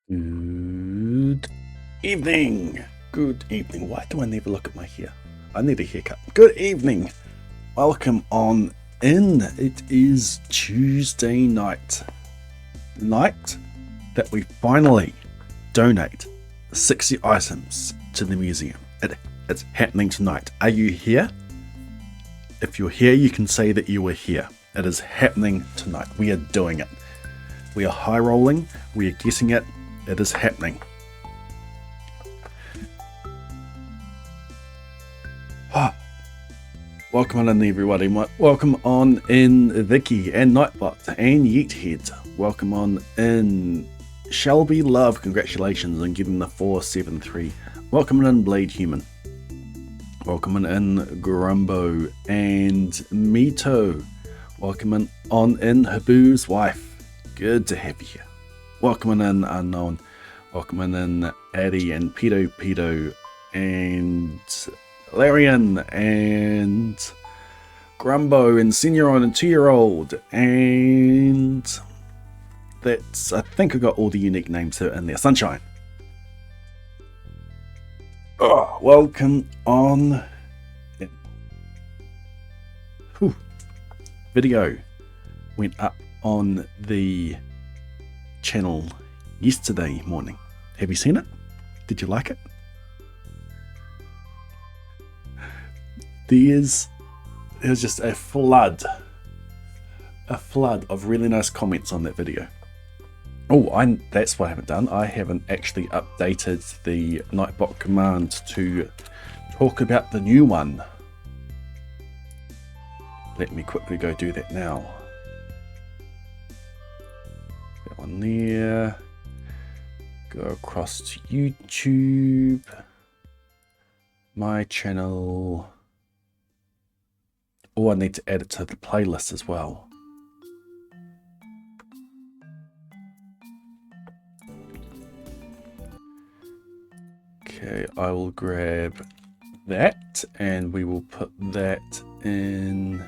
Good evening. Good evening. Why do I never look at my hair? I need a haircut. Good evening. Welcome on in. It is Tuesday night. Night that we finally donate 60 items to the museum. It's happening tonight. Are you here? If you're here, you can say that you were here. It is happening tonight. We are doing it. We are high rolling. We are getting it. It is happening. Welcome on in, everybody. Welcome on in, Vicky and Nightbot and Yeethead. Welcome on in, Shelby Love. Congratulations on getting the 473. Welcome in, Blade Human. Welcome in, Grumbo and Mito. Welcome on in, Habu's wife. Good to have you here. Welcome in, Unknown. Welcome in, Addy and Pedo and Larian and Grumbo and Senioron and 2-year-old, and that's, I think I got all the unique names in there. Sunshine. Oh, welcome on in. Whew. Video went up on the channel yesterday morning. Have you seen it? Did you like it? There's just a flood of really nice comments on that video. Oh, that's what I haven't done. I haven't actually updated the Nightbot command to talk about the new one. Let me quickly go do that now. That one there. Go across to YouTube. My channel. Oh, I need to add it to the playlist as well. Okay, I will grab that and we will put that in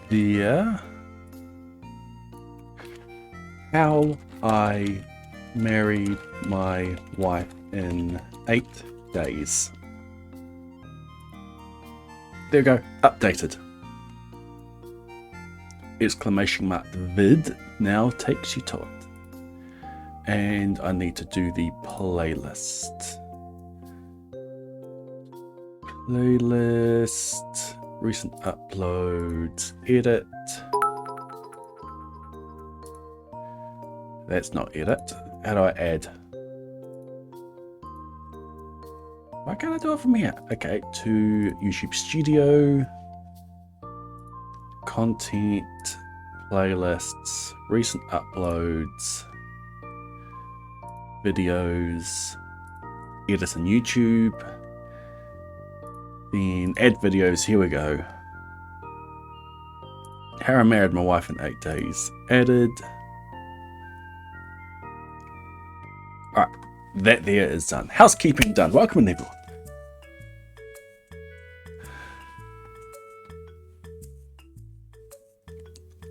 there. How I married my wife in 8 days. There we go, updated. Exclamation mark vid now takes you to it. And I need to do the playlist. Playlist, recent uploads, edit. That's not edit. How do I add? Why can't I do it from here? Okay, to YouTube Studio, content, playlists, recent uploads, videos, edit in YouTube, then add videos. Here we go. How I married my wife in 8 days. Added. Alright, that there is done. Housekeeping done. Welcome in, everyone.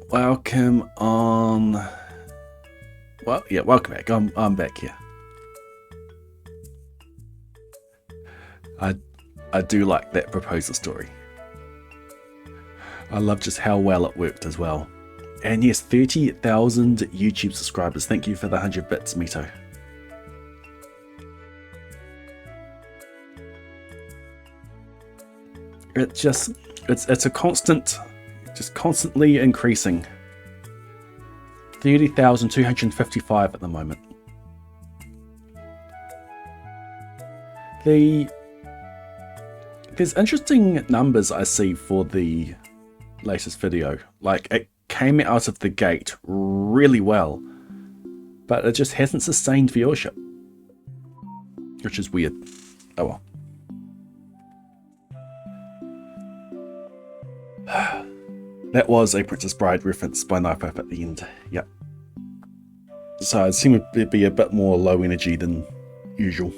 Welcome on. Well, yeah, welcome back. I'm back here. I do like that proposal story. I love just how well it worked as well. And yes, 30,000 YouTube subscribers. Thank you for the 100 bits, Mito. It's a constant, just constantly increasing. 30,255 at the moment. There's interesting numbers I see for the latest video. Like, it came out of the gate really well, but it just hasn't sustained viewership, which is weird. Oh well. That was a Princess Bride reference by Knife Up at the end. Yep. So it seemed to be a bit more low energy than usual.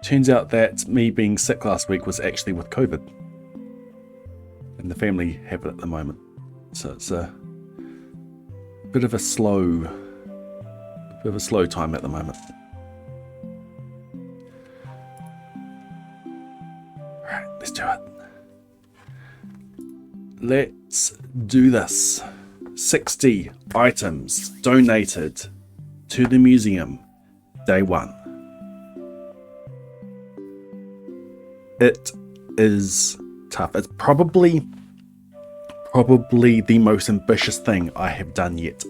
Turns out that me being sick last week was actually with COVID. And the family have it at the moment. So it's bit of a slow time at the moment. Alright, let's do it. Let's do this. 60 items donated to the museum, day 1. It is tough. It's probably the most ambitious thing I have done yet.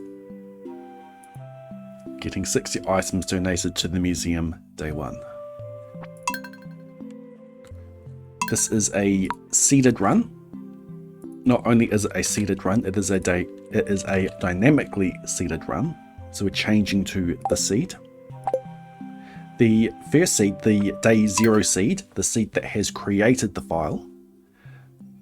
Getting 60 items donated to the museum, day 1. This is a seeded run. Not only is it a seeded run, it is a dynamically seeded run. So we're changing to the seed. The first seed, the day 0 seed, the seed that has created the file,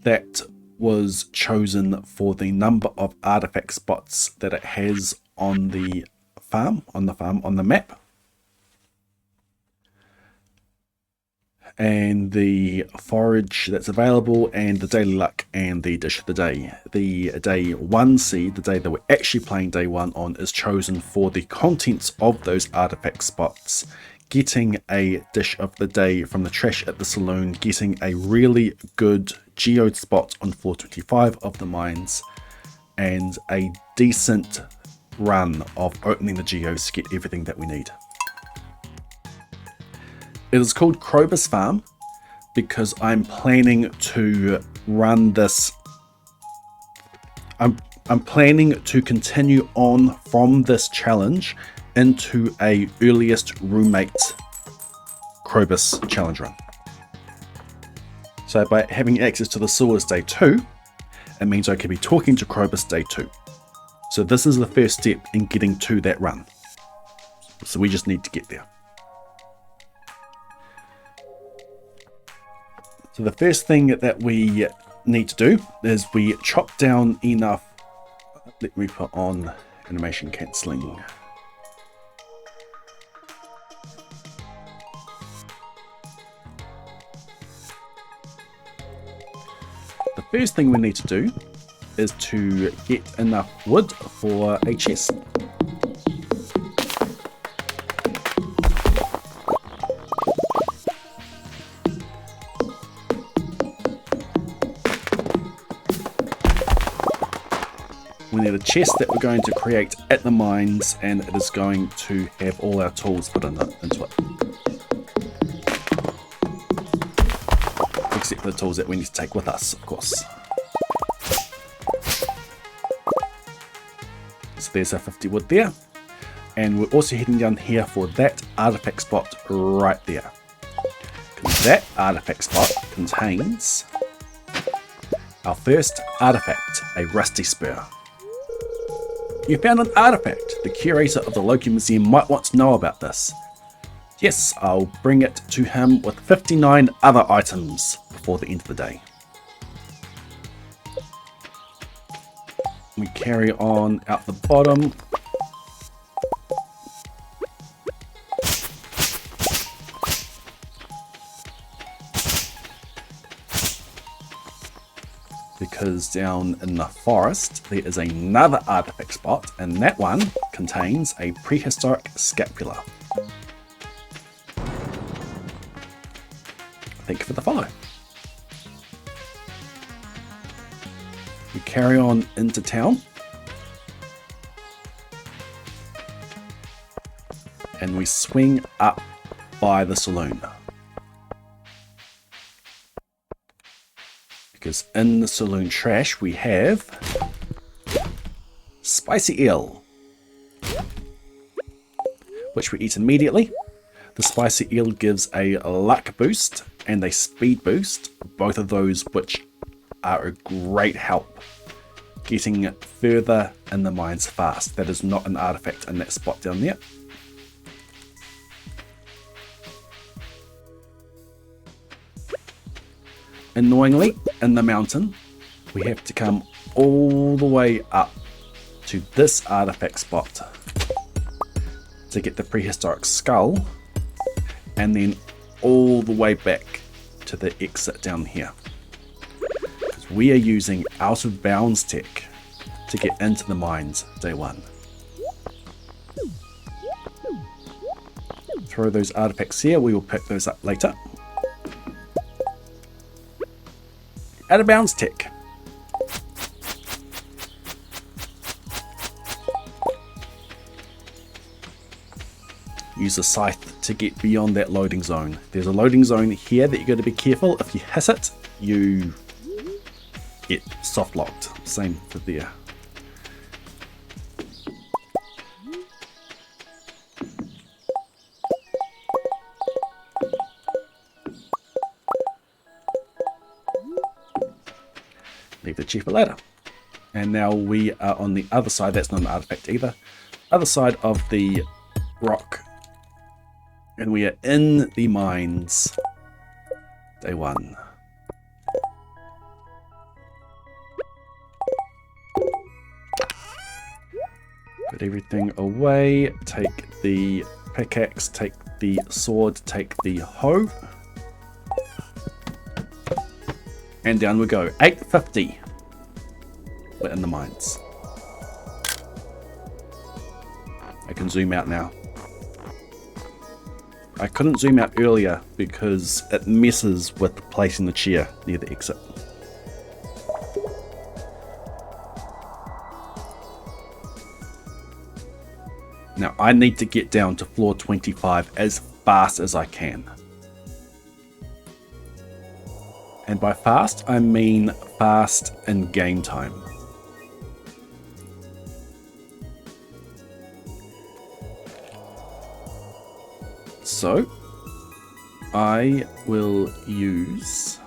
that was chosen for the number of artifact spots that it has on the map. And the forage that's available, and the daily luck, and the dish of the day. The day 1 seed, the day that we're actually playing day 1 on, is chosen for the contents of those artifact spots. Getting a dish of the day from the trash at the saloon, getting a really good geode spot on floor 25 of the mines, and a decent run of opening the geodes to get everything that we need. It is called Krobus Farm because I'm planning to run this. I'm planning to continue on from this challenge into a earliest roommate Krobus challenge run. So by having access to the sewers day 2, it means I can be talking to Krobus day 2. So this is the first step in getting to that run. So we just need to get there. So the first thing that we need to do is we chop down enough. Let me put on animation cancelling. The first thing we need to do is to get enough wood for a chest. We need a chest that we're going to create at the mines, and it is going to have all our tools put into it. Except for the tools that we need to take with us, of course. So there's our 50 wood there. And we're also heading down here for that artifact spot right there. Because that artifact spot contains our first artifact, a rusty spur. You found an artifact. The curator of the Loki Museum might want to know about this. Yes, I'll bring it to him with 59 other items before the end of the day. We carry on out the bottom. Because down in the forest there is another artifact spot, and that one contains a prehistoric scapula. Thank you for the follow. We carry on into town, and we swing up by the saloon. Because in the saloon trash we have spicy eel, which we eat immediately. The spicy eel gives a luck boost and a speed boost, both of those which are a great help getting further in the mines fast. That is not an artifact in that spot down there. Annoyingly, in the mountain, we have to come all the way up to this artifact spot to get the prehistoric skull, and then all the way back to the exit down here. Because we are using out of bounds tech to get into the mines day 1. Throw those artifacts here, we will pick those up later. Out of bounds tick. Use the scythe to get beyond that loading zone. There's a loading zone here that you've got to be careful. If you hit it, you get soft locked. Same for there. Leave the cheaper ladder. And now we are on the other side. That's not an artifact either. Other side of the rock. And we are in the mines. Day 1. Put everything away. Take the pickaxe, take the sword, take the hoe. And down we go. 850. We're in the mines. I can zoom out now. I couldn't zoom out earlier because it messes with placing the chair near the exit. Now I need to get down to floor 25 as fast as I can. And by fast, I mean fast in game time. So, I will use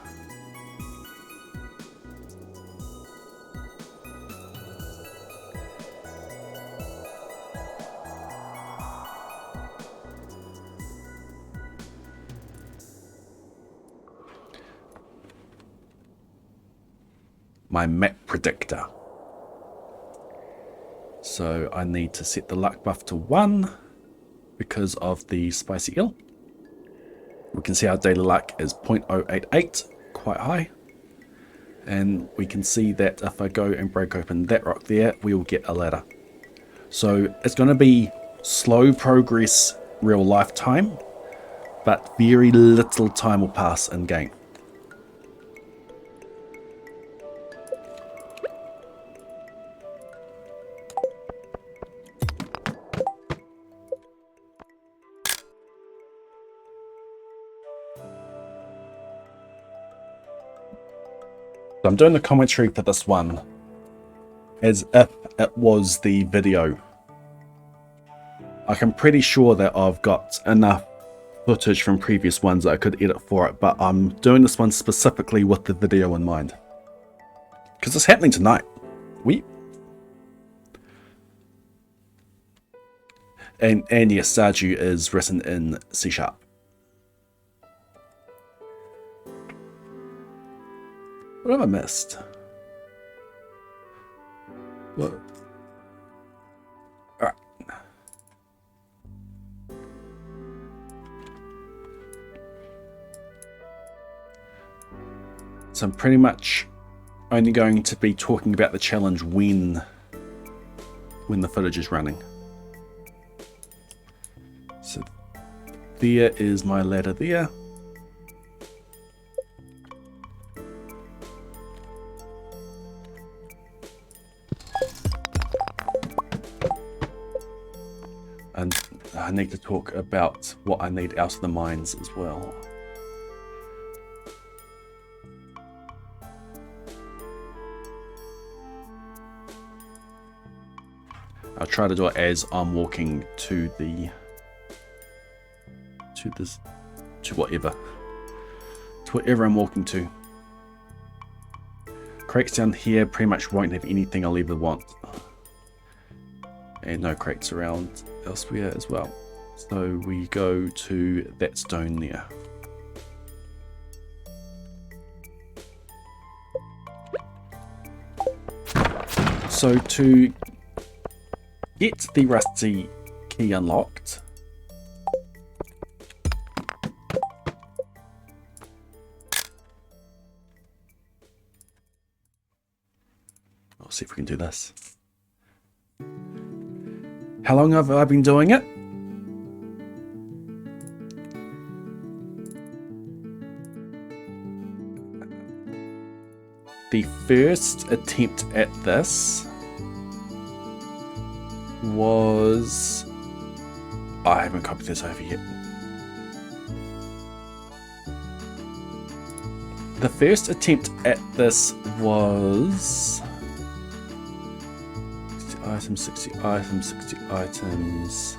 my map predictor. So I need to set the luck buff to 1 because of the spicy eel. We can see our daily luck is 0.088, quite high. And we can see that if I go and break open that rock there, we will get a ladder. So it's going to be slow progress real life time, but very little time will pass in game. I'm doing the commentary for this one as if it was the video. Like, I'm pretty sure that I've got enough footage from previous ones that I could edit for it, but I'm doing this one specifically with the video in mind. Because it's happening tonight. And yes, Stardew is written in C#. What have I missed? What? Alright. So I'm pretty much only going to be talking about the challenge when the footage is running. So there is my ladder there. And I need to talk about what I need out of the mines as well. I'll try to do it as I'm walking to whatever I'm walking to. Crates down here pretty much won't have anything I'll ever want. And no crates around elsewhere as well. So we go to that stone there. So to get the rusty key unlocked, I'll see if we can do this. How long have I been doing it? The first attempt at this was... I haven't copied this over yet. The first attempt at this was... 60 items, 60 items, 60 items.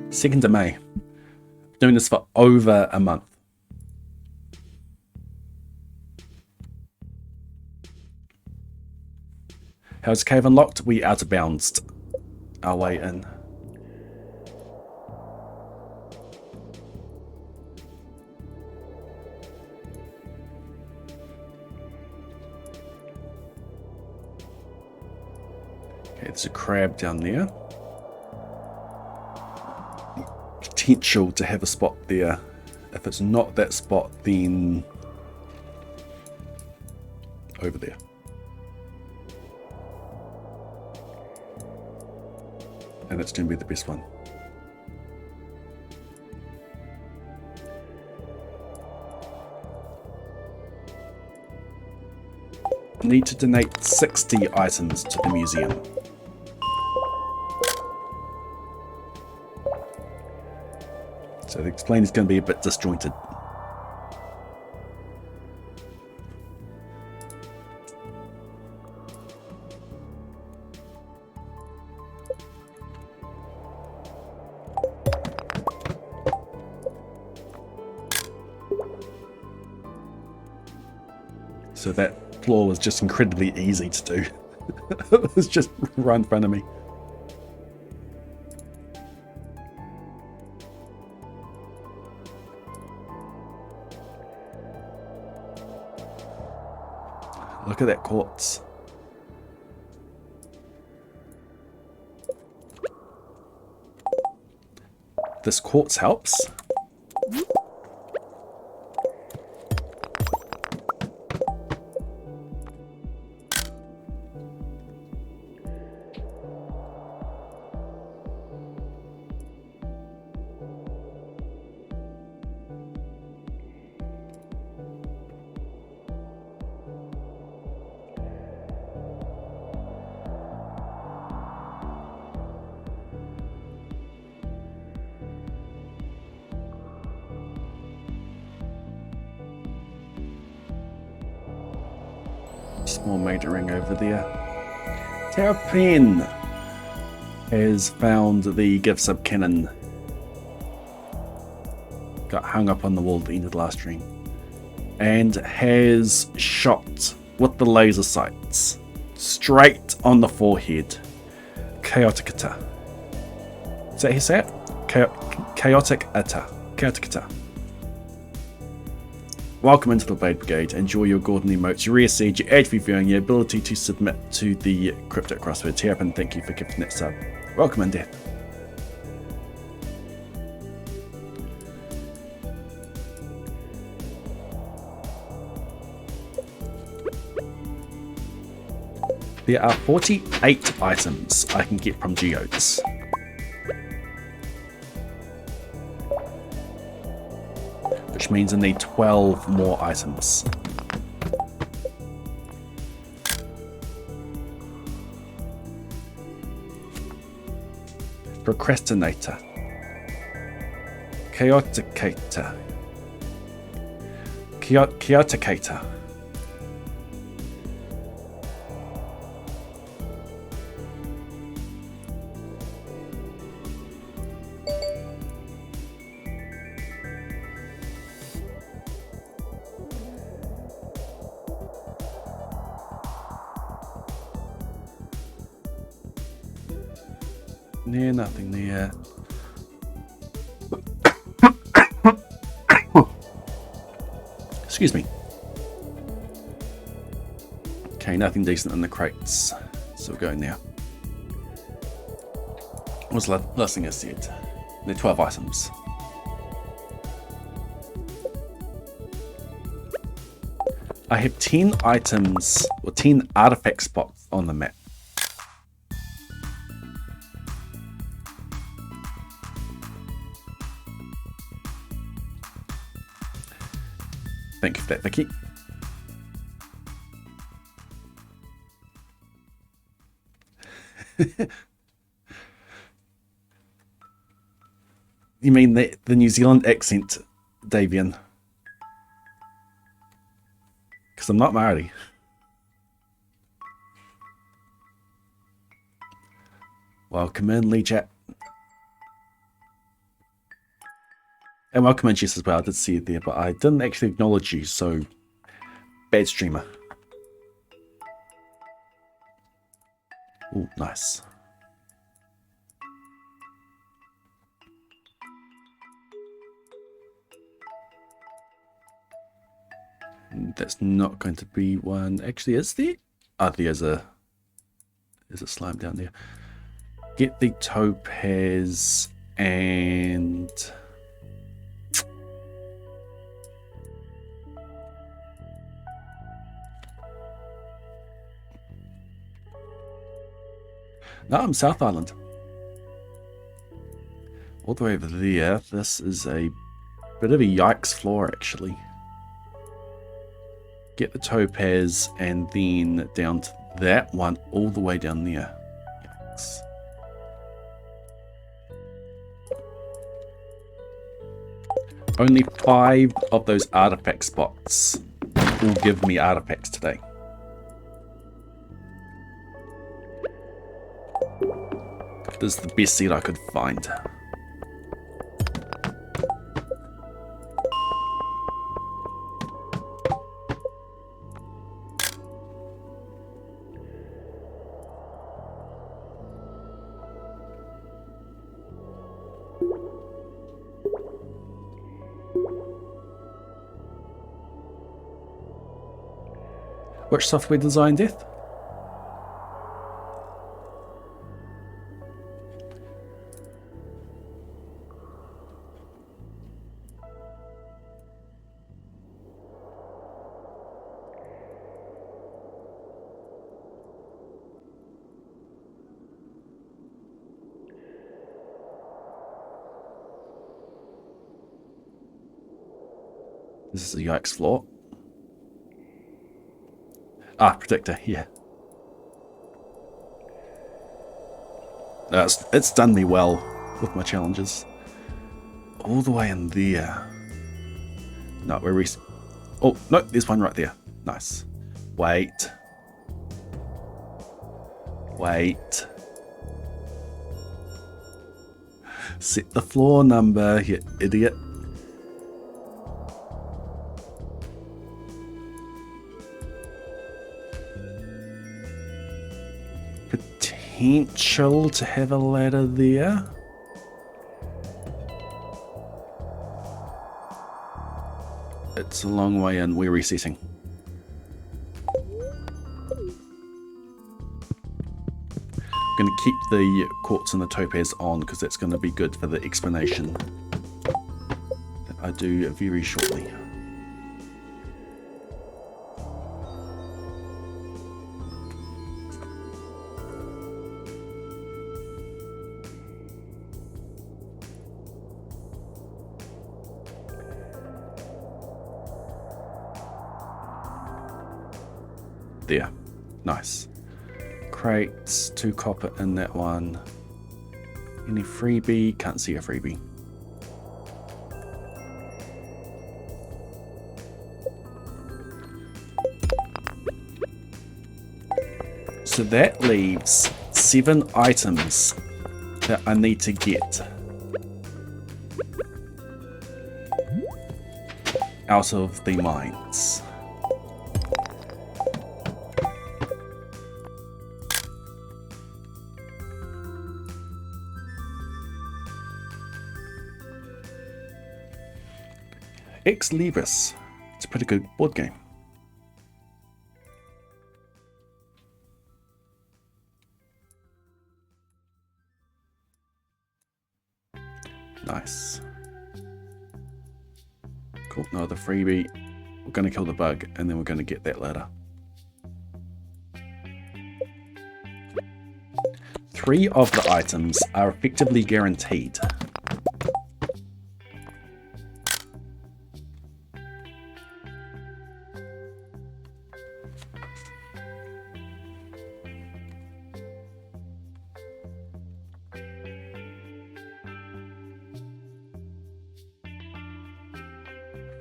Second of May. Doing this for over a month. How's the cave unlocked? We out of bounds our way in. Okay, there's a crab down there. Potential to have a spot there. If it's not that spot, then over there. And that's going to be the best one. Need to donate 60 items to the museum. So the explain is going to be a bit disjointed. So that floor was just incredibly easy to do. It was just right in front of me. Look at that quartz. This quartz helps. Small majoring over there. Terrapen has found the gift sub cannon. Got hung up on the wall at the end of the last stream. And has shot with the laser sights straight on the forehead. Chaoticata. Is that how you say it? Chaoticata. Welcome into the Blade Brigade. Enjoy your Gordon emotes, your rare siege, your ad viewing, your ability to submit to the cryptic crossword. Terrapin, thank you for gifting that sub. Welcome in, Death. There are 48 items I can get from geodes. Which means I need 12 more items. Procrastinator. Chaoticator. Chaoticator. Near nothing there. Excuse me. Okay, nothing decent in the crates. So we're going there. What's the last thing I said? There are 12 items. I have 10 items or 10 artifact spots on the map. Thank you for that, Vicky. You mean the New Zealand accent, Davian? Because I'm not Māori. Welcome in, Lee Chat. And welcome in, Jess, as well. I did see it there, but I didn't actually acknowledge you, so bad streamer. Oh, nice. That's not going to be one. Actually, is there? Ah, there's a slime down there. Get the topaz and no, I'm South Island. All the way over there. This is a bit of a yikes floor, actually. Get the topaz and then down to that one all the way down there. Yikes. Only 5 of those artifact spots will give me artifacts today. This is the best seed I could find. Which software design, Death? This is a yikes floor. Ah, predictor, yeah. It's done me well with my challenges. All the way in there. No, we're oh, no, there's one right there. Nice. Wait. Wait. Set the floor number, you idiot. Potential to have a ladder there. It's a long way in. We're resetting. I'm going to keep the quartz and the topaz on because that's going to be good for the explanation that I do very shortly. There. Nice. Crates, 2 copper in that one. Any freebie? Can't see a freebie. So that leaves 7 items that I need to get out of the mines. Ex Libris. It's a pretty good board game. Nice. Cool. No other freebie. we're going to kill the bug, and then we're going to get that ladder. 3 of the items are effectively guaranteed.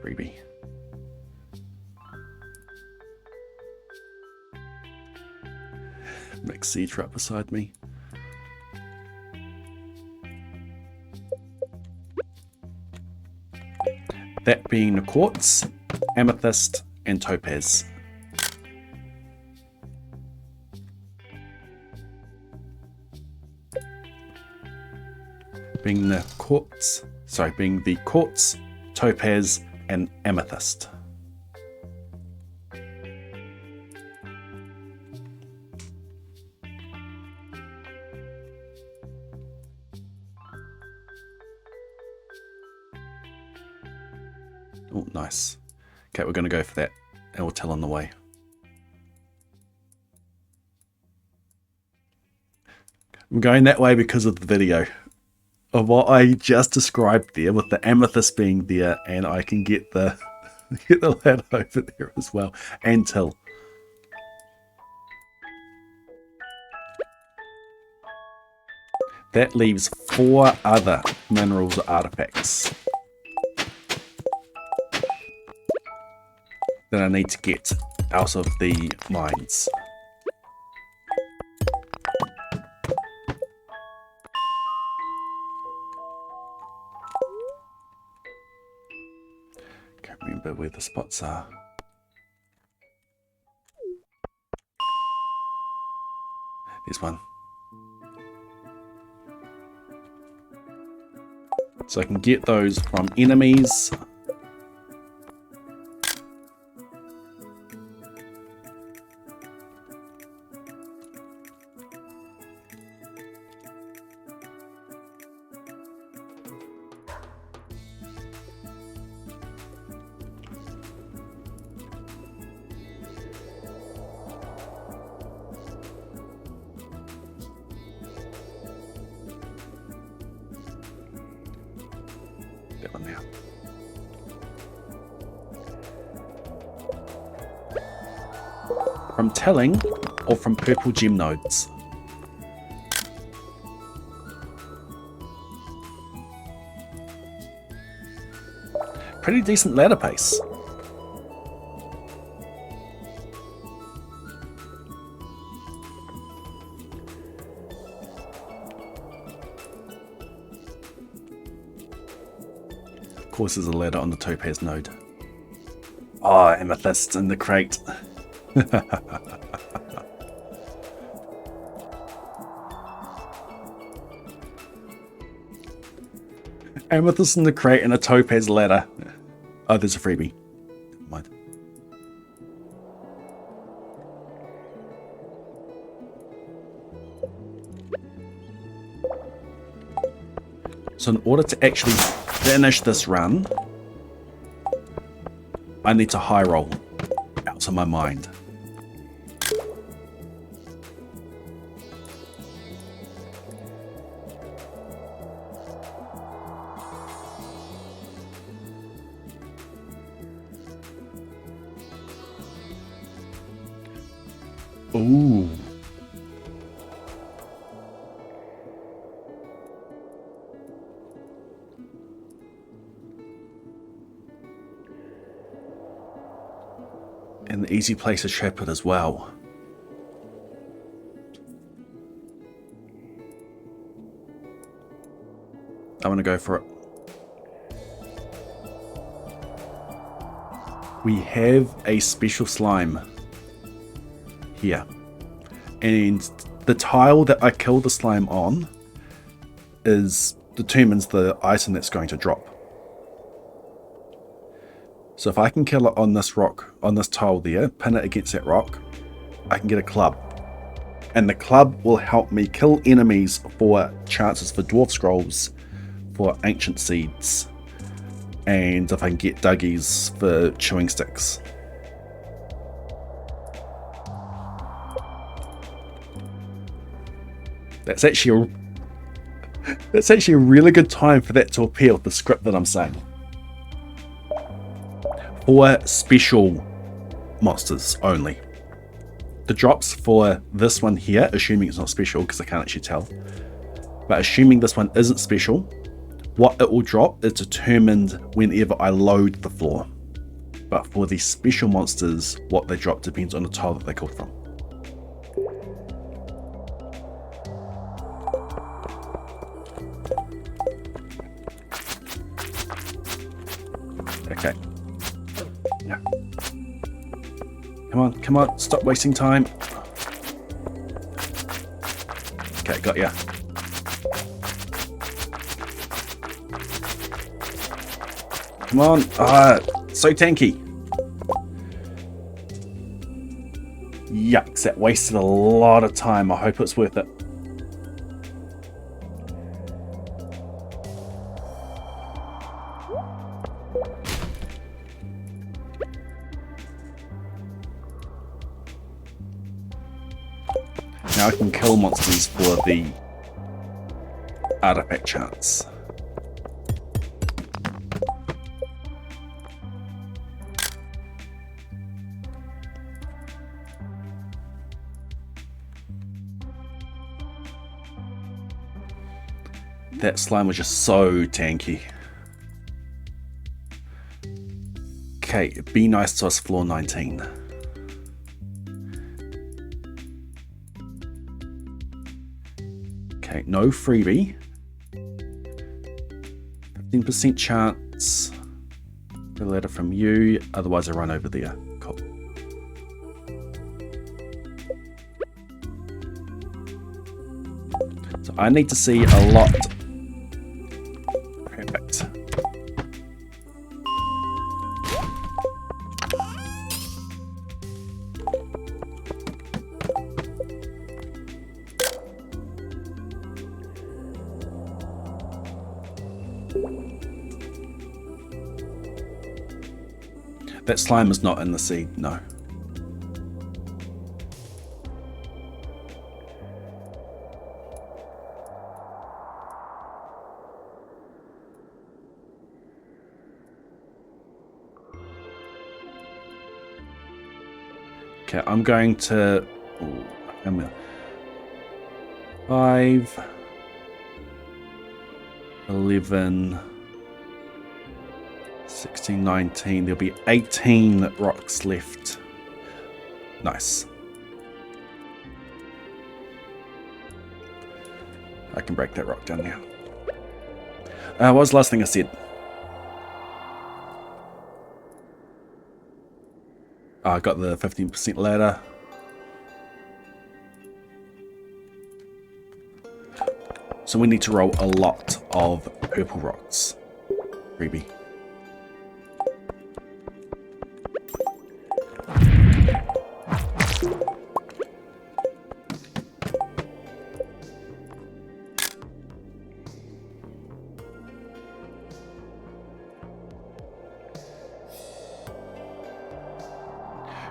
Freebie. Mixed seed trap beside me. That being the quartz, amethyst, and topaz. Being the quartz, topaz, and amethyst. Oh, nice. Okay, we're going to go for that, and we'll tell on the way. I'm going that way because of the video of what I just described there, with the amethyst being there, and I can get the ladder over there as well, and till. That leaves 4 other minerals or artifacts that I need to get out of the mines. Can't remember where the spots are. There's one. So I can get those from enemies. That one there. From telling or from purple gem nodes? Pretty decent ladder pace. Of course, there's a ladder on the topaz node. Oh, amethyst in the crate. Amethyst in the crate and a topaz ladder. Oh, there's a freebie. Never mind. So in order to actually finish this run, I need to high roll out of my mind. Ooh. And the easy place to trap it as well. I want to go for it. We have a special slime here. And the tile that I kill the slime on determines the item that's going to drop. So if I can kill it on this rock, on this tile there, pin it against that rock, I can get a club. And the club will help me kill enemies for chances for dwarf scrolls, for ancient seeds, and if I can get Dougies for chewing sticks. That's actually a really good time for that to appear with the script that I'm saying. For special monsters only. The drops for this one here, assuming it's not special because I can't actually tell, but assuming this one isn't special, what it will drop is determined whenever I load the floor. But for the special monsters, what they drop depends on the tile that they called from. Okay. Yeah. Come on, stop wasting time. Okay, got ya. Come on. So tanky. Yucks, that wasted a lot of time. I hope it's worth it. Now I can kill monsters for the artifact chance. That slime was just so tanky. Okay, be nice to us, floor 19. Okay, no freebie. 15% chance. A letter from you, otherwise I run over there. Cool. So I need to see a lot. Perfect. That slime is not in the seed, no. Okay, I'm going to... Ooh, 5, 11... 16, 19, there'll be 18 rocks left. Nice. I can break that rock down now. What was the last thing I said? I got the 15% ladder. So we need to roll a lot of purple rocks. Freebie.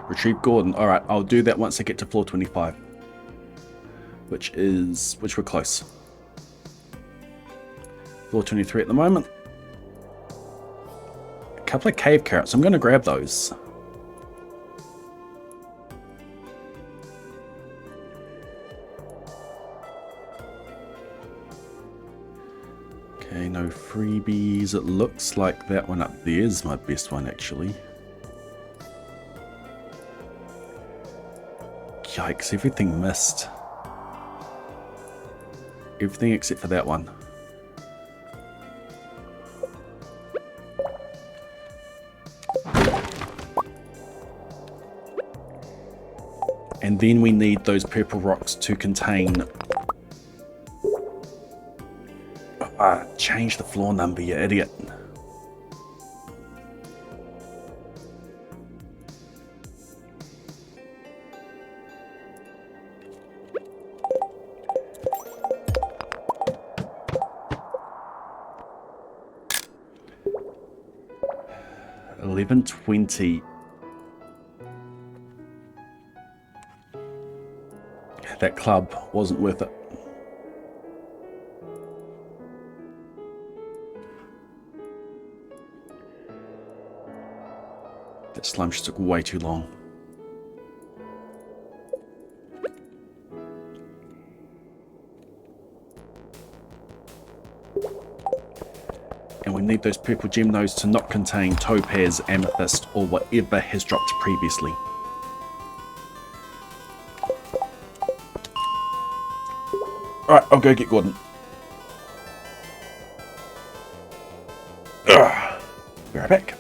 Retrieve Gordon. Alright, I'll do that once I get to floor 25. Which we're close. Floor 23 at the moment. A couple of cave carrots. I'm going to grab those. Okay, no freebies. It looks like that one up there is my best one, actually. Yikes, everything missed. Everything except for that one. And then we need those purple rocks to contain... change the floor number, you idiot. 11:20. That club wasn't worth it. That slime just took way too long. And we need those purple gem nodes to not contain topaz, amethyst, or whatever has dropped previously. Alright, I'll go get Gordon. Be right back.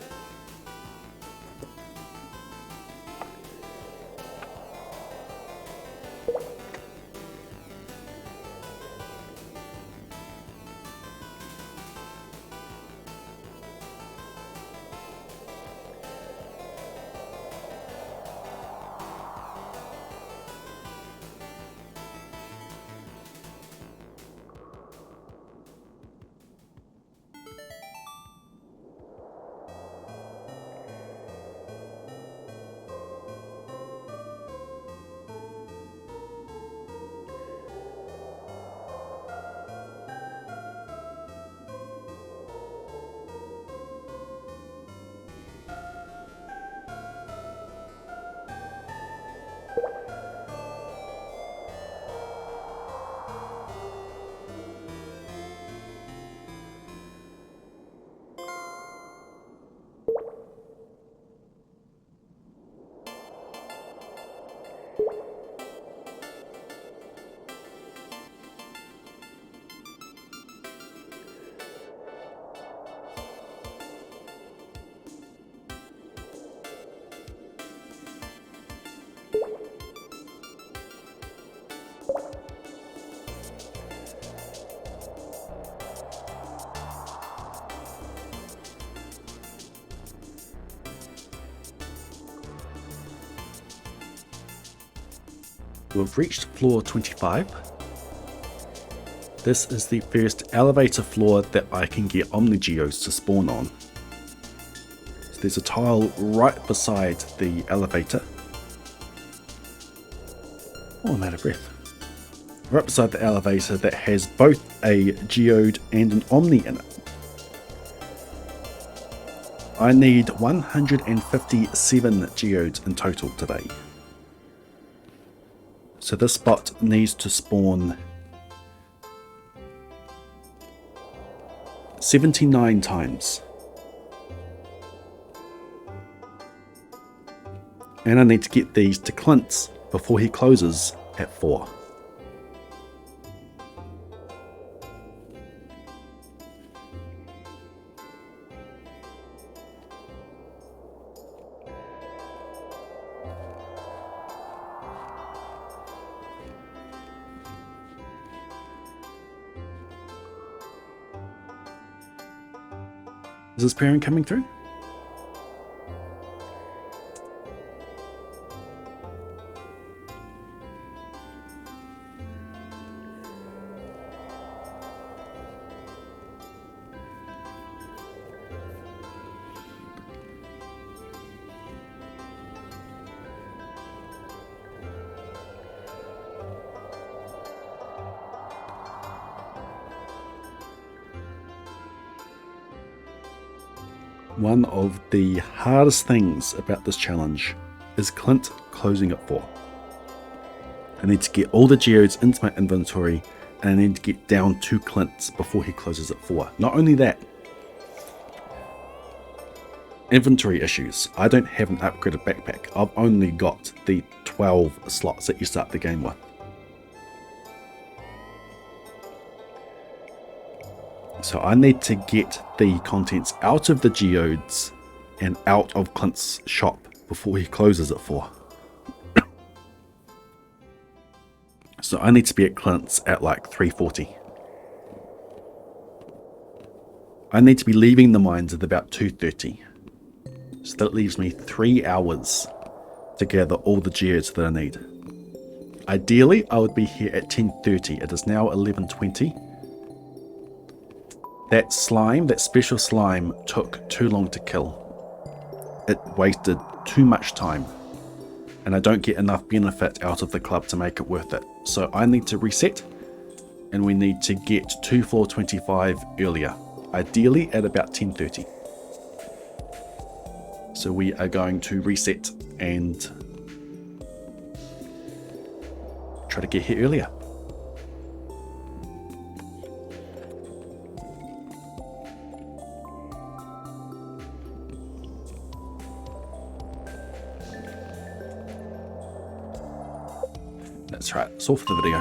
We've reached floor 25. This is the first elevator floor that I can get Omnigeos to spawn on. So there's a tile right beside the elevator. Oh, I'm out of breath. Right beside the elevator that has both a geode and an Omni in it. I need 157 geodes in total today. So this spot needs to spawn 79 times. And I need to get these to Clint's before he closes at 4. Is this parent coming through? One of the hardest things about this challenge is Clint closing at 4. I need to get all the geodes into my inventory and I need to get down to Clint's before he closes at 4. Not only that, inventory issues. I don't have an upgraded backpack. I've only got the 12 slots that you start the game with. So I need to get the contents out of the geodes and out of Clint's shop before he closes at 4. So I need to be at Clint's at like 3:40. I need to be leaving the mines at about 2:30. So that leaves me 3 hours to gather all the geodes that I need. Ideally, I would be here at 10:30. It is now 11:20. That slime, that special slime, took too long to kill. it wasted too much time, and I don't get enough benefit out of the club to make it worth it. So I need to reset, and we need to get to floor 25 earlier, ideally at about 10:30. So we are going to reset and try to get here earlier. That's right, it's all for the video.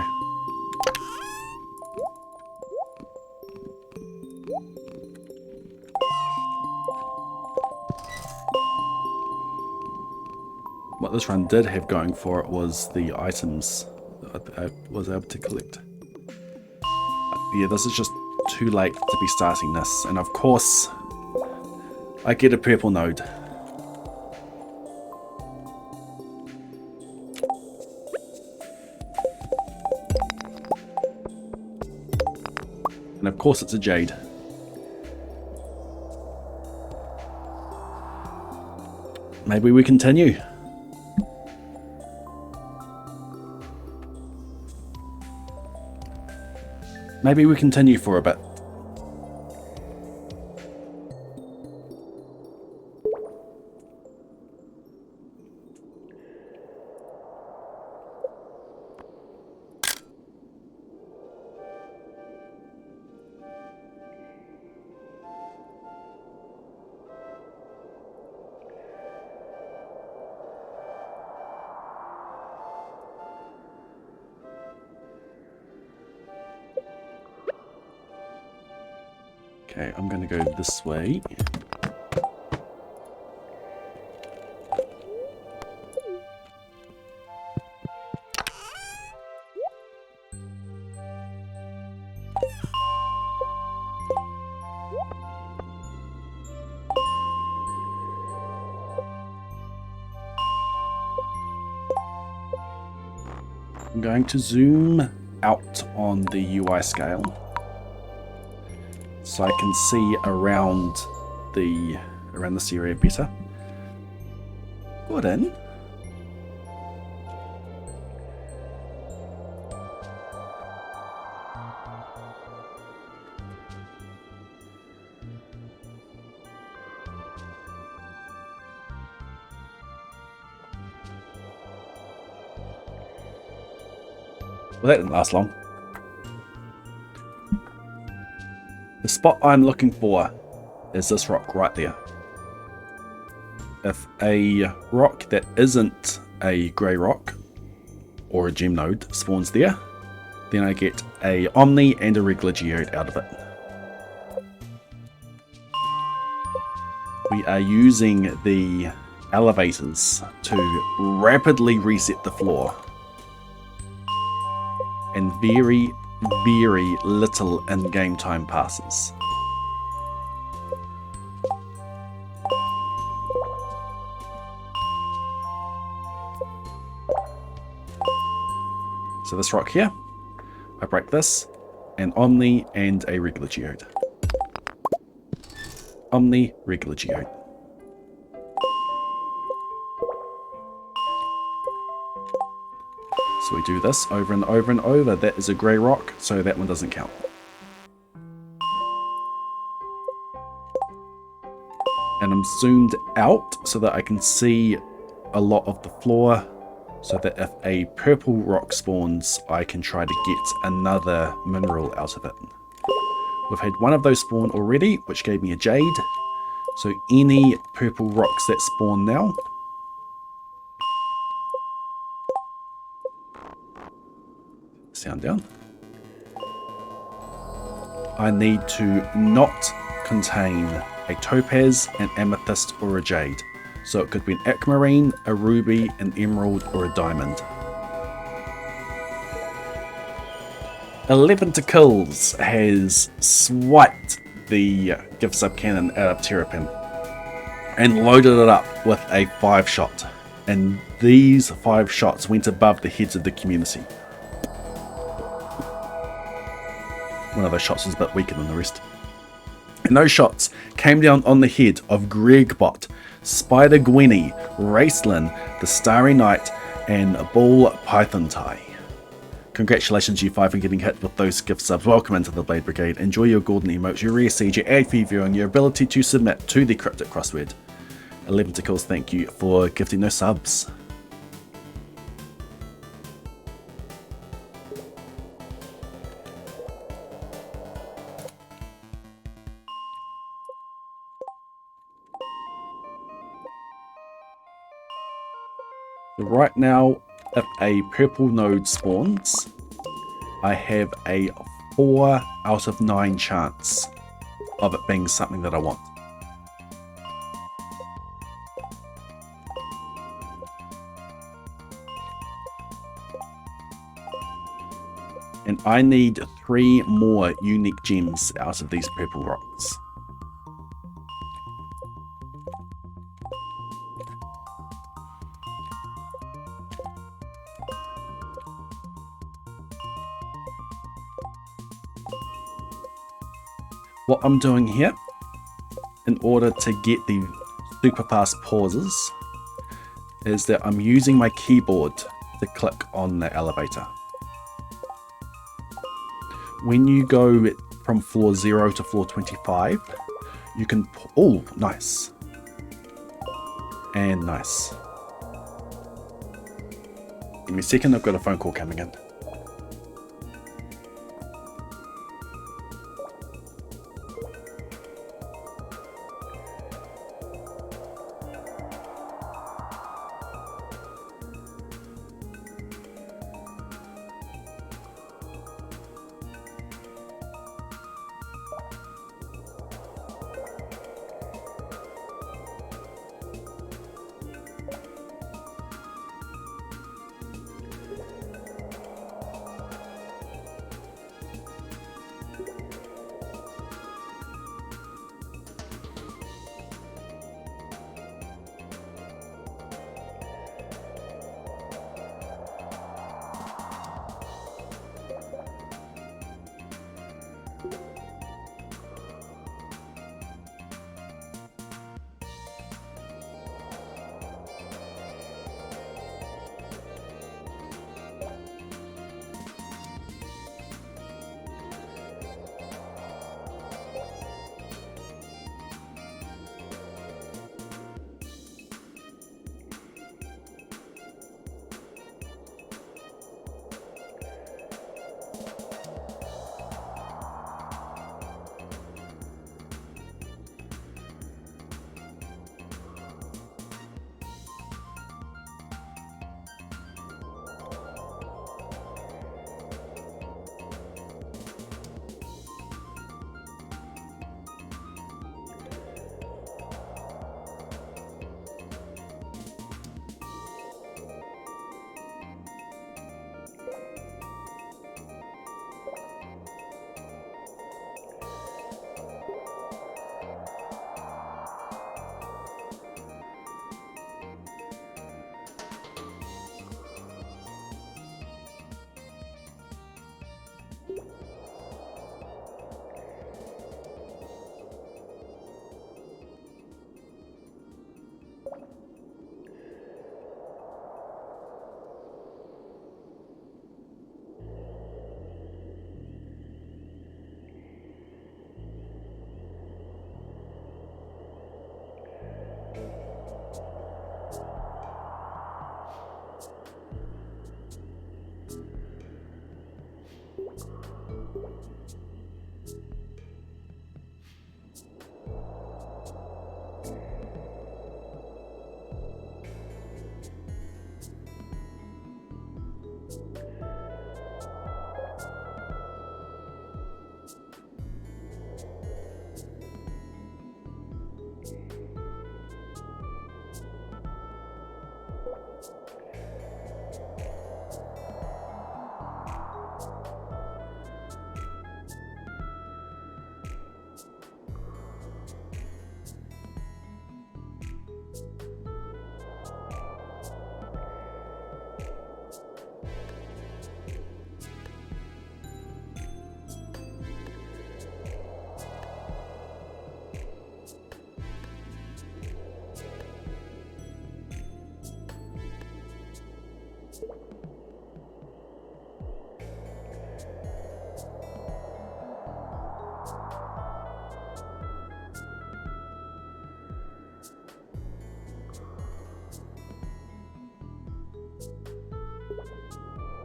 What this run did have going for it was the items that I was able to collect. Yeah, this is just too late to be starting this, and of course I get a purple node. And of course it's a jade. Maybe we continue. Maybe we continue for a bit. Okay, I'm going to go this way. I'm going to zoom out on the UI scale, so I can see around this area better. Good in. Well, that didn't last long. The spot I'm looking for is this rock right there. If a rock that isn't a grey rock or a gem node spawns there, then I get a Omni and a regular geode out of it. We are using the elevators to rapidly reset the floor, and very, very little in-game time passes. So this rock here, I break this, an Omni and a regular geode. Omni, regular geode. So we do this over and over and over. That is a grey rock, so that one doesn't count. And I'm zoomed out so that I can see a lot of the floor, so that if a purple rock spawns, I can try to get another mineral out of it. We've had one of those spawn already, which gave me a jade. So any purple rocks that spawn now, sound down, I need to not contain a topaz, an amethyst, or a jade. So it could be an aquamarine, a ruby, an emerald, or a diamond. 11 to Kills has swiped the gift sub cannon out of Terrapin and loaded it up with a 5-shot. And these 5 shots went above the heads of the community. One of those shots was a bit weaker than the rest. And those shots came down on the head of Gregbot, Spider Gwenny, Racelyn, the Starry Knight, and Bull Python Tie. Congratulations you 5 for getting hit with those gift subs. Welcome into the Blade Brigade. Enjoy your golden emotes, your rare siege, your ad-free view, and your ability to submit to the cryptic crossword. 11 Tickles, thank you for gifting those subs. Right now, if a purple node spawns, I have a 4 out of 9 chance of it being something that I want. And I need 3 more unique gems out of these purple rocks. What I'm doing here, in order to get the super fast pauses, is that I'm using my keyboard to click on the elevator. When you go from floor 0 to floor 25, you can... Oh, nice. And nice. Give me a second, I've got a phone call coming in.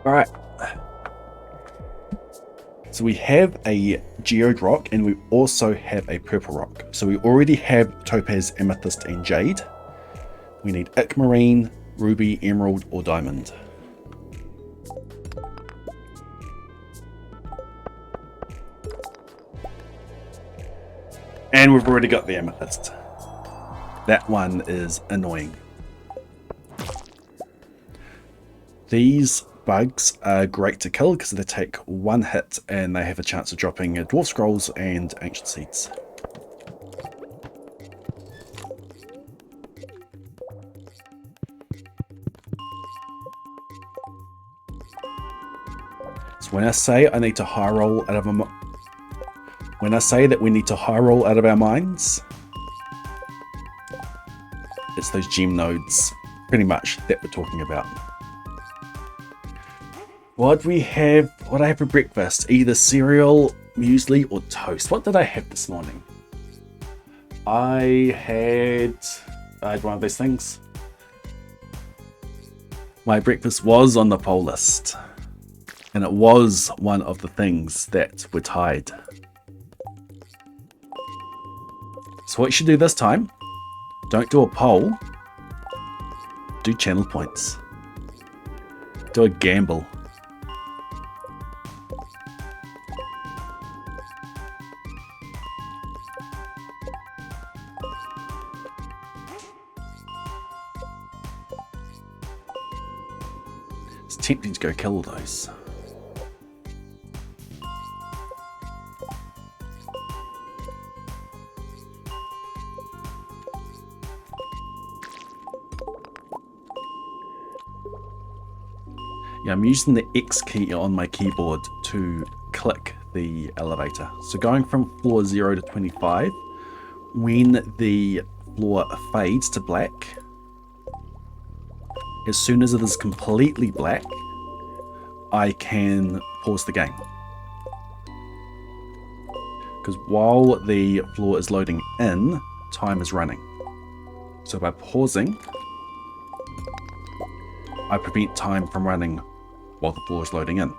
Alright. So we have a geode rock and we also have a purple rock. So we already have topaz, amethyst, and jade. We need aquamarine, ruby, emerald, or diamond. And we've already got the amethyst. That one is annoying. These bugs are great to kill because they take one hit and they have a chance of dropping dwarf scrolls and ancient seeds. So when I say I need to high roll out of when I say that we need to high roll out of our mines, it's those gem nodes, pretty much, that we're talking about. What do I have for breakfast? Either cereal, muesli, or toast. What did I have this morning? I had one of those things. My breakfast was on the poll list, and it was one of the things that were tied. So what you should do this time, don't do a poll, do channel points. Do a gamble. It's tempting to go kill those. Yeah, I'm using the X key on my keyboard to click the elevator. So going from floor 0 to 25, when the floor fades to black, as soon as it is completely black, I can pause the game. Because while the floor is loading in, time is running. So by pausing, I prevent time from running while the floor is loading in.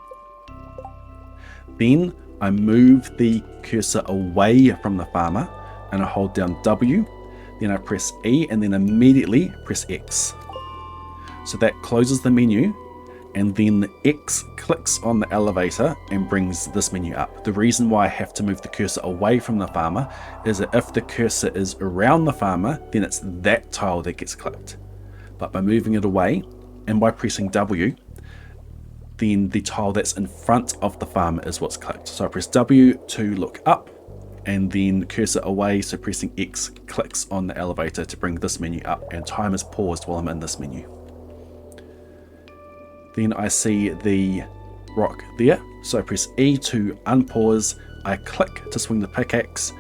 Then I move the cursor away from the farmer and I hold down W, then I press E and then immediately press X. So that closes the menu, and then X clicks on the elevator and brings this menu up. The reason why I have to move the cursor away from the farmer is that if the cursor is around the farmer, then it's that tile that gets clicked. But by moving it away and by pressing W, then the tile that's in front of the farmer is what's clicked. So I press W to look up, and then cursor away, so pressing X clicks on the elevator to bring this menu up, and time is paused while I'm in this menu. Then I see the rock there, so I press E to unpause, I click to swing the pickaxe.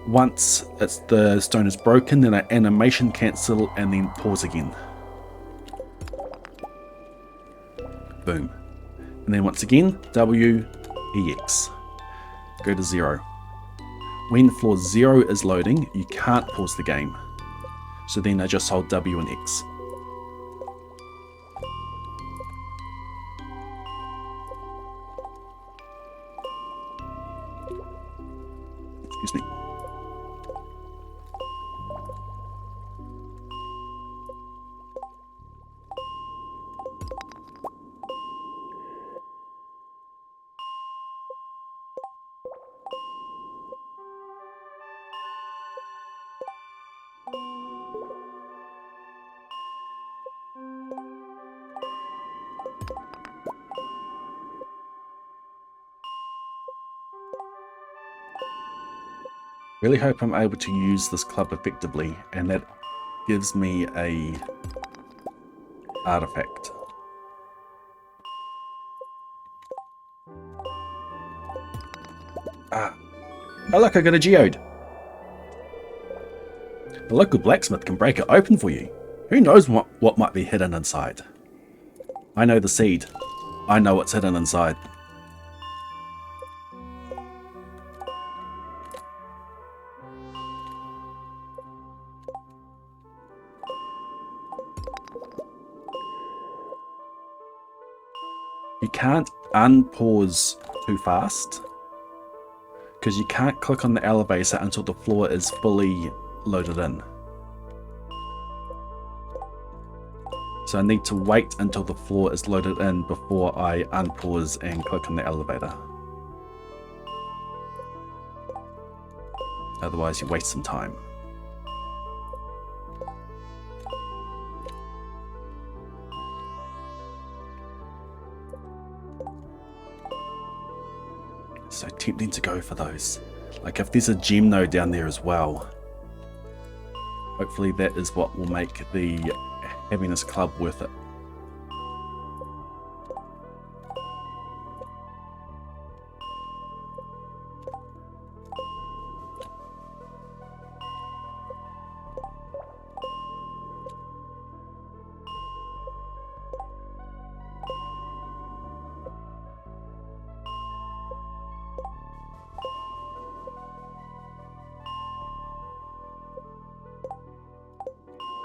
Once the stone is broken, then I animation cancel and then pause again. Boom. And then once again, W, EX. Go to 0. When floor 0 is loading, you can't pause the game. So then I just hold W and X. Excuse me. Really hope I'm able to use this club effectively, and that gives me a artifact. Ah, oh look, I got a geode. The local blacksmith can break it open for you. Who knows what might be hidden inside? I know the seed. I know what's hidden inside. You can't unpause too fast, because you can't click on the elevator until the floor is fully loaded in. So I need to wait until the floor is loaded in before I unpause and click on the elevator. Otherwise you waste some time. So tempting to go for those. Like if there's a gem node down there as well. Hopefully that is what will make the Happiness Club worth it.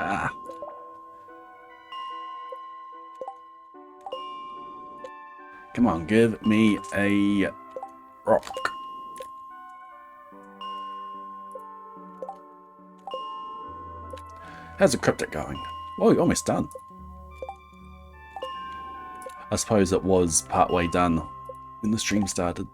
Ah. Come on, give me a rock. How's the cryptic going? Well, you're almost done. I suppose it was partway done when the stream started.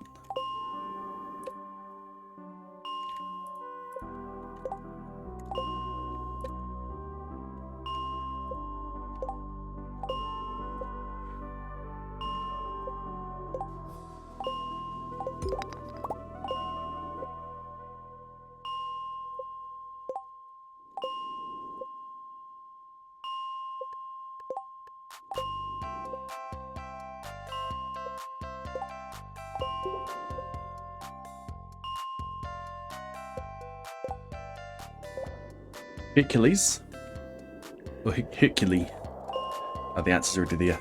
Hercules? Or Hercule? Oh, the answer's already there.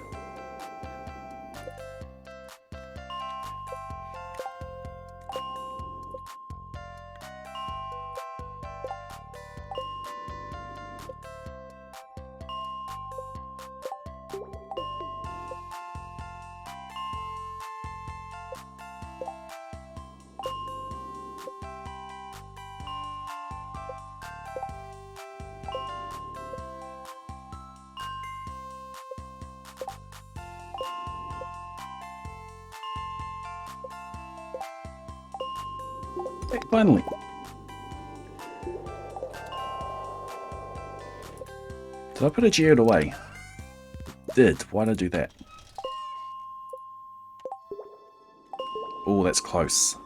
Hey, finally. Did I put a geode away? Did. Why did I do that? Oh, that's close.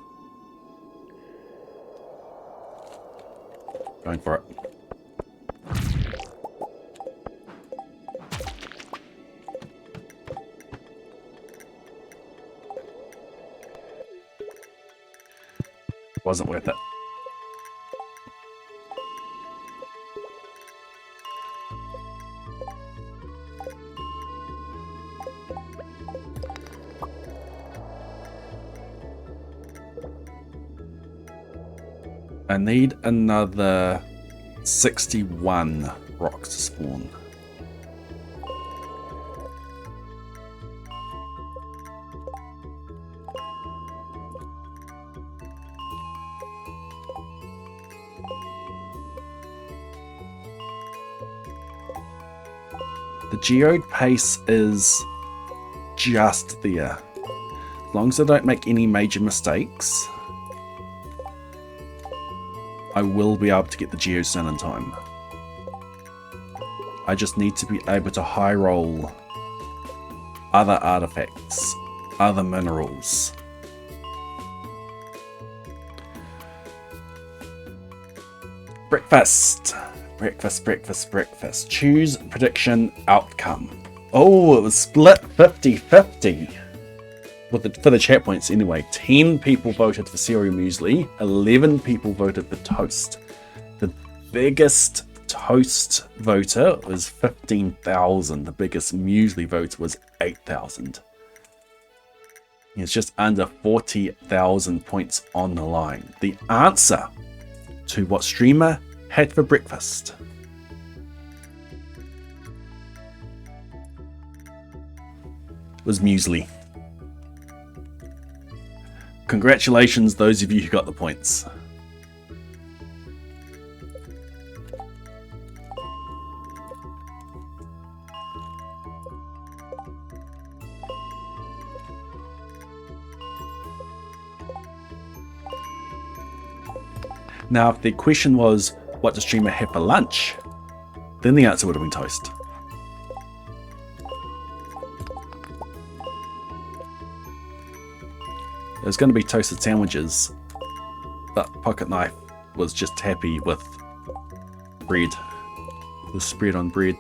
Going for it. Wasn't worth it. I need another 61 rocks to spawn. The geode pace is just there. As long as I don't make any major mistakes, I will be able to get the geodes done in time. I just need to be able to high roll other artifacts, other minerals. Breakfast. Breakfast. Choose prediction outcome. Oh, it was split 50-50. For the chat points anyway. 10 people voted for cereal muesli, 11 people voted for toast. The biggest toast voter was 15,000. The biggest muesli voter was 8,000. It's just under 40,000 points on the line. The answer to what streamer had for breakfast was muesli. Congratulations, those of you who got the points. Now, if the question was, what does streamer have for lunch? Then the answer would have been toast. There's going to be toasted sandwiches, but Pocket Knife was just happy with bread, the spread on bread.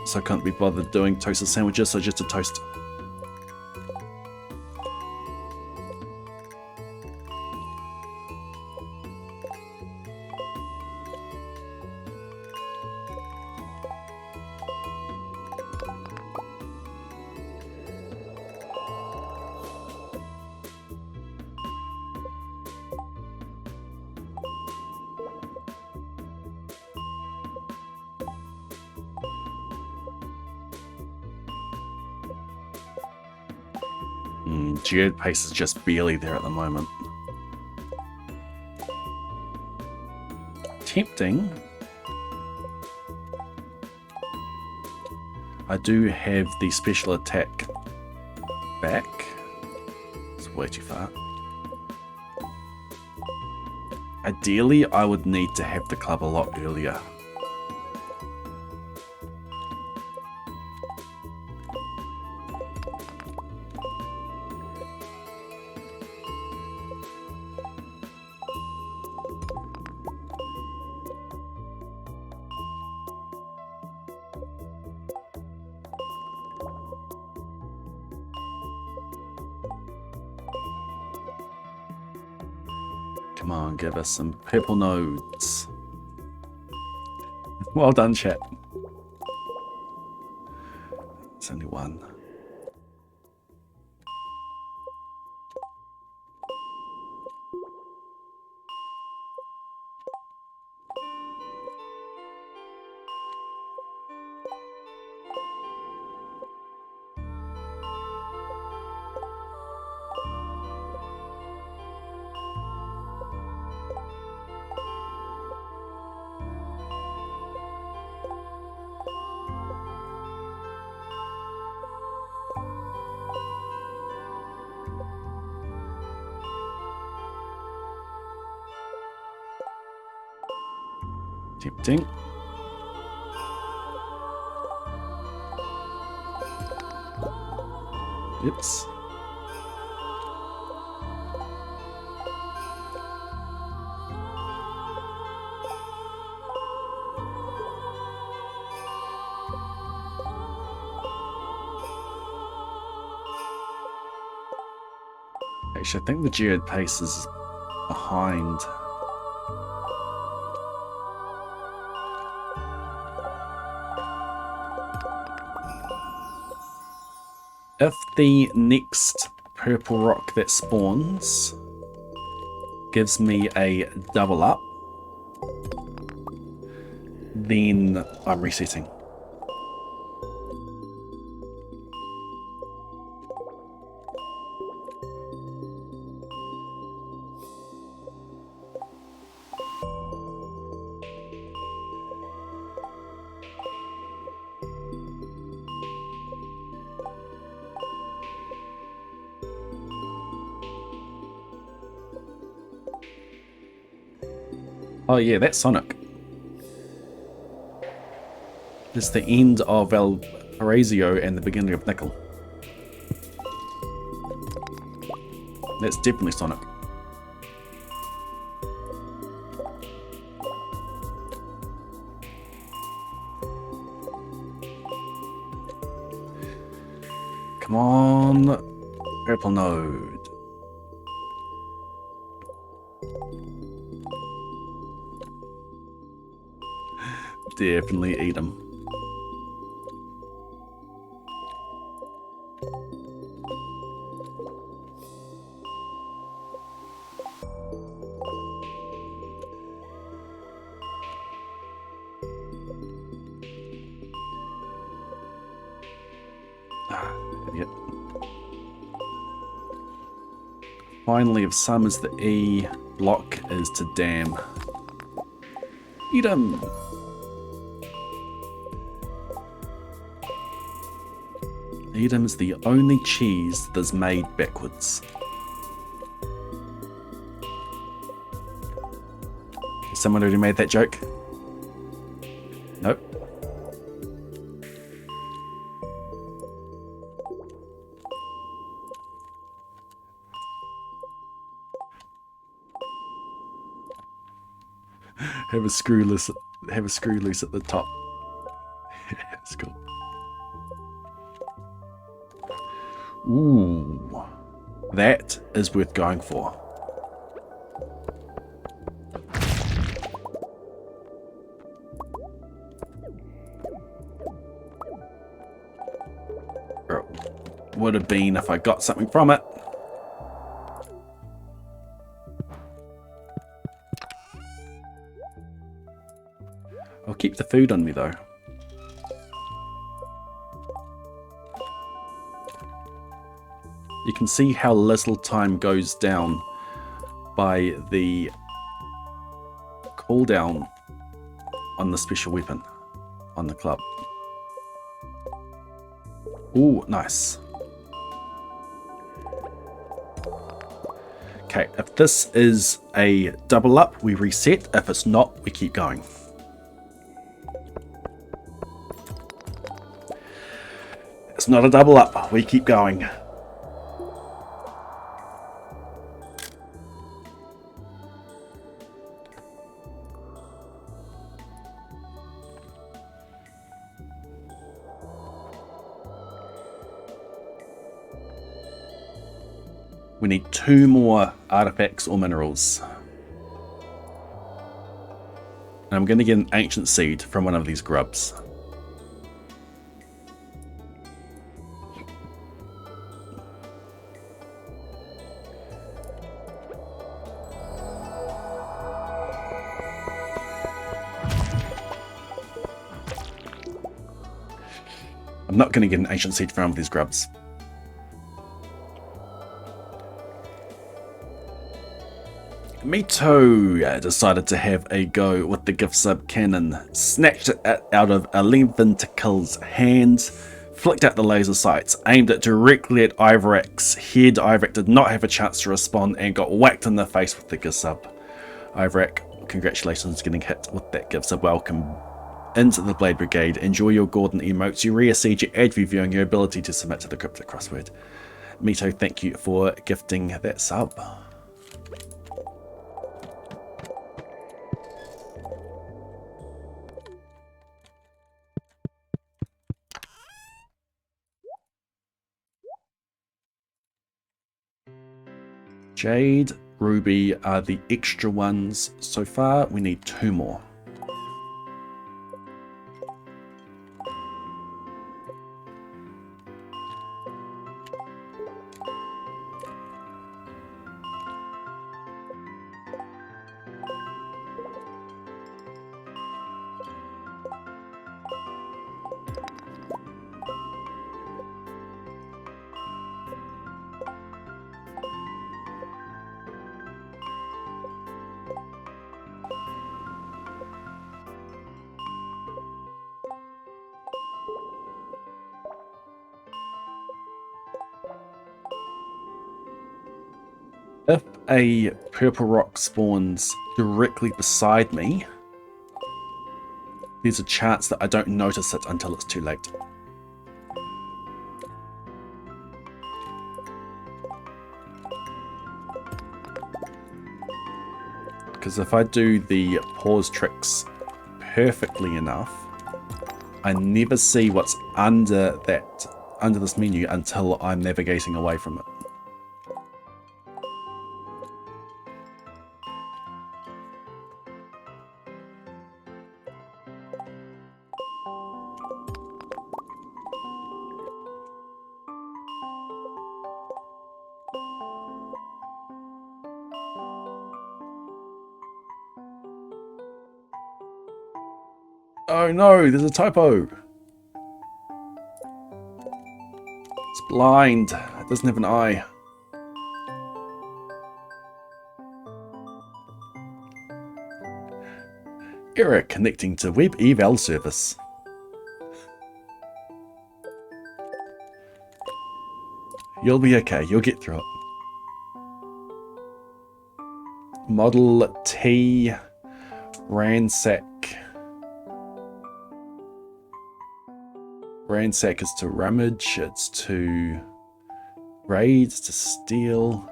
So I couldn't be bothered doing toasted sandwiches, so just a toast. Geode pace is just barely there at the moment. Tempting. I do have the special attack back. It's way too far. Ideally, I would need to have the club a lot earlier. Come on, give us some purple nodes. Well done, chat. It's only one. Tempting. Oops. Actually, I think the geode pace is behind. If the next purple rock that spawns gives me a double up, then I'm resetting. Oh yeah, that's Sonic. It's the end of Valparaiso and the beginning of Nickel. That's definitely Sonic. Come on, purple node. Definitely eat them. Idiot. Finally, if sum is the E, block is to damn. Eat 'em! Edam is the only cheese that's made backwards. Has someone already made that joke? Nope. Have a screw loose at the top. That's cool. Ooh, that is worth going for. Or would have been if I got something from it. I'll keep the food on me though. You can see how little time goes down by the cooldown on the special weapon on the club. Ooh, nice. Okay, if this is a double up, we reset. If it's not, we keep going. It's not a double up, we keep going. We need 2 more artifacts or minerals. And I'm going to get an ancient seed from one of these grubs. I'm not going to get an ancient seed from one of these grubs. Mito decided to have a go with the gift sub cannon, snatched it out of Tentacle's hands, flicked out the laser sights, aimed it directly at Ivorak's head. Ivorak did not have a chance to respond and got whacked in the face with the gift sub. Ivorak, congratulations on getting hit with that gift sub. Welcome into the Blade Brigade. Enjoy your Gordon emotes, your rare siege, your ad review, and your ability to submit to the cryptic crossword. Mito, thank you for gifting that sub. Jade, Ruby are the extra ones. So far, we need 2 more. If a purple rock spawns directly beside me, there's a chance that I don't notice it until it's too late. Because if I do the pause tricks perfectly enough, I never see what's under this menu until I'm navigating away from it. Oh no, there's a typo. It's blind. It doesn't have an eye. Error connecting to web eval service. You'll be okay, you'll get through it. Model T, ransack. Ransack is to rummage, it's to raid, it's to steal.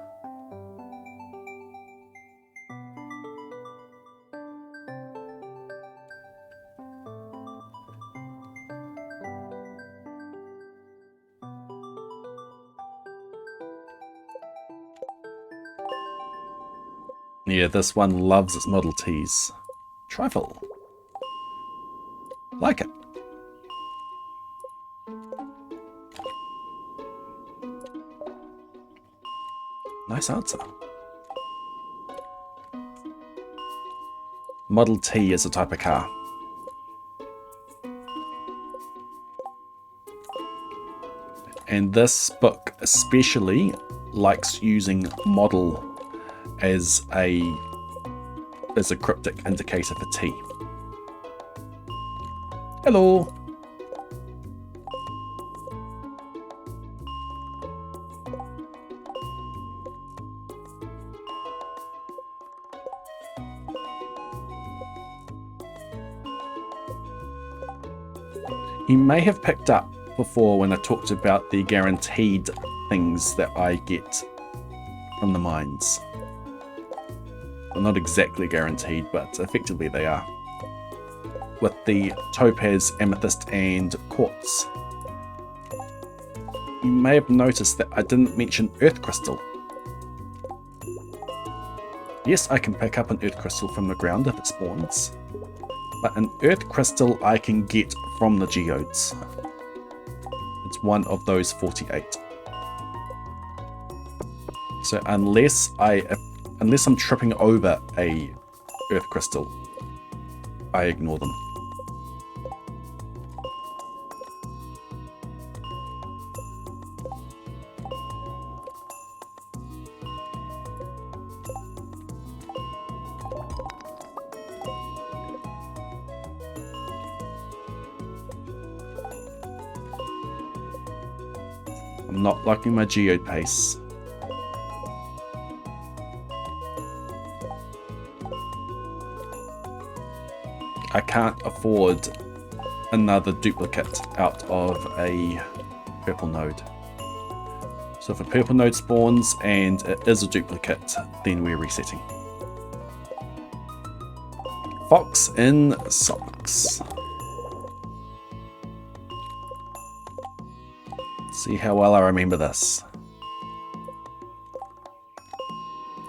Yeah, this one loves its Model Ts. Trifle. Like it. Nice answer. Model T is a type of car. And this book especially likes using model as a cryptic indicator for T. Hello. You may have picked up before when I talked about the guaranteed things that I get from the mines. Well, not exactly guaranteed, but effectively they are. With the topaz, amethyst, and quartz. You may have noticed that I didn't mention earth crystal. Yes, I can pick up an earth crystal from the ground if it spawns, but an earth crystal I can get from the geodes. It's one of those 48. So unless I'm tripping over a earth crystal, I ignore them. I'm not liking my geode pace. I can't afford another duplicate out of a purple node. So if a purple node spawns and it is a duplicate, then we're resetting. Fox in socks. See how well I remember this.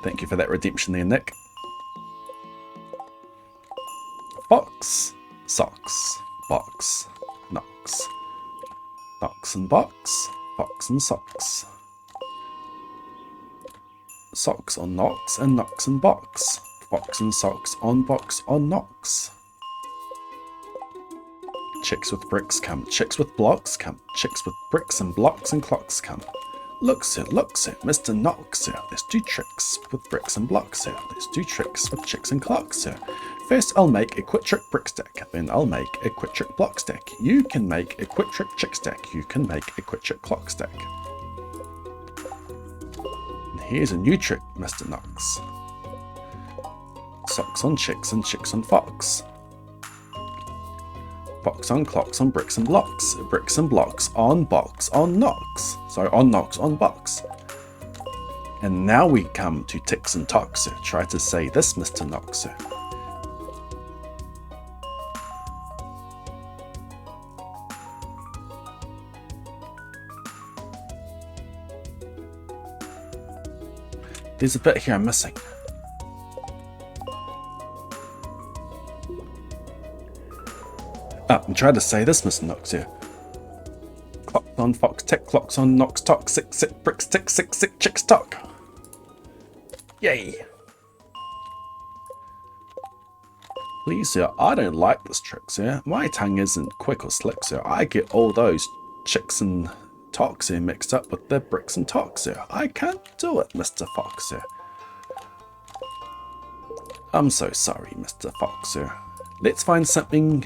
Thank you for that redemption there, Nick. Fox, socks, box, knocks. Knocks and box, fox and socks. Socks on knocks and knocks and box. Fox and socks on box on knocks. Chicks with bricks come, chicks with blocks come, chicks with bricks and blocks and clocks come. Look sir, Mr. Knox sir, let's do tricks with bricks and blocks sir, let's do tricks with chicks and clocks sir. First I'll make a quick trick brick stack, then I'll make a quick trick block stack. You can make a quick trick chick stack, you can make a quick trick clock stack. And here's a new trick, Mr. Knox. Socks on chicks and chicks on fox. Fox on clocks on bricks and blocks. Bricks and blocks on box on knocks. Sorry, on knocks on box. And now we come to ticks and tocks. Try to say this, Mr. Knox. There's a bit here I'm missing. I'm trying to say this, Mr. Knox here. Clocks on fox, tick, clocks on knocks, tock, sick, sick, bricks, tick, sick, sick, chicks, tock. Yay. Please, sir, I don't like this trick, sir. My tongue isn't quick or slick, sir. I get all those chicks and tocks here mixed up with the bricks and tocks, sir. I can't do it, Mr. Fox, sir. I'm so sorry, Mr. Fox, sir. Let's find something.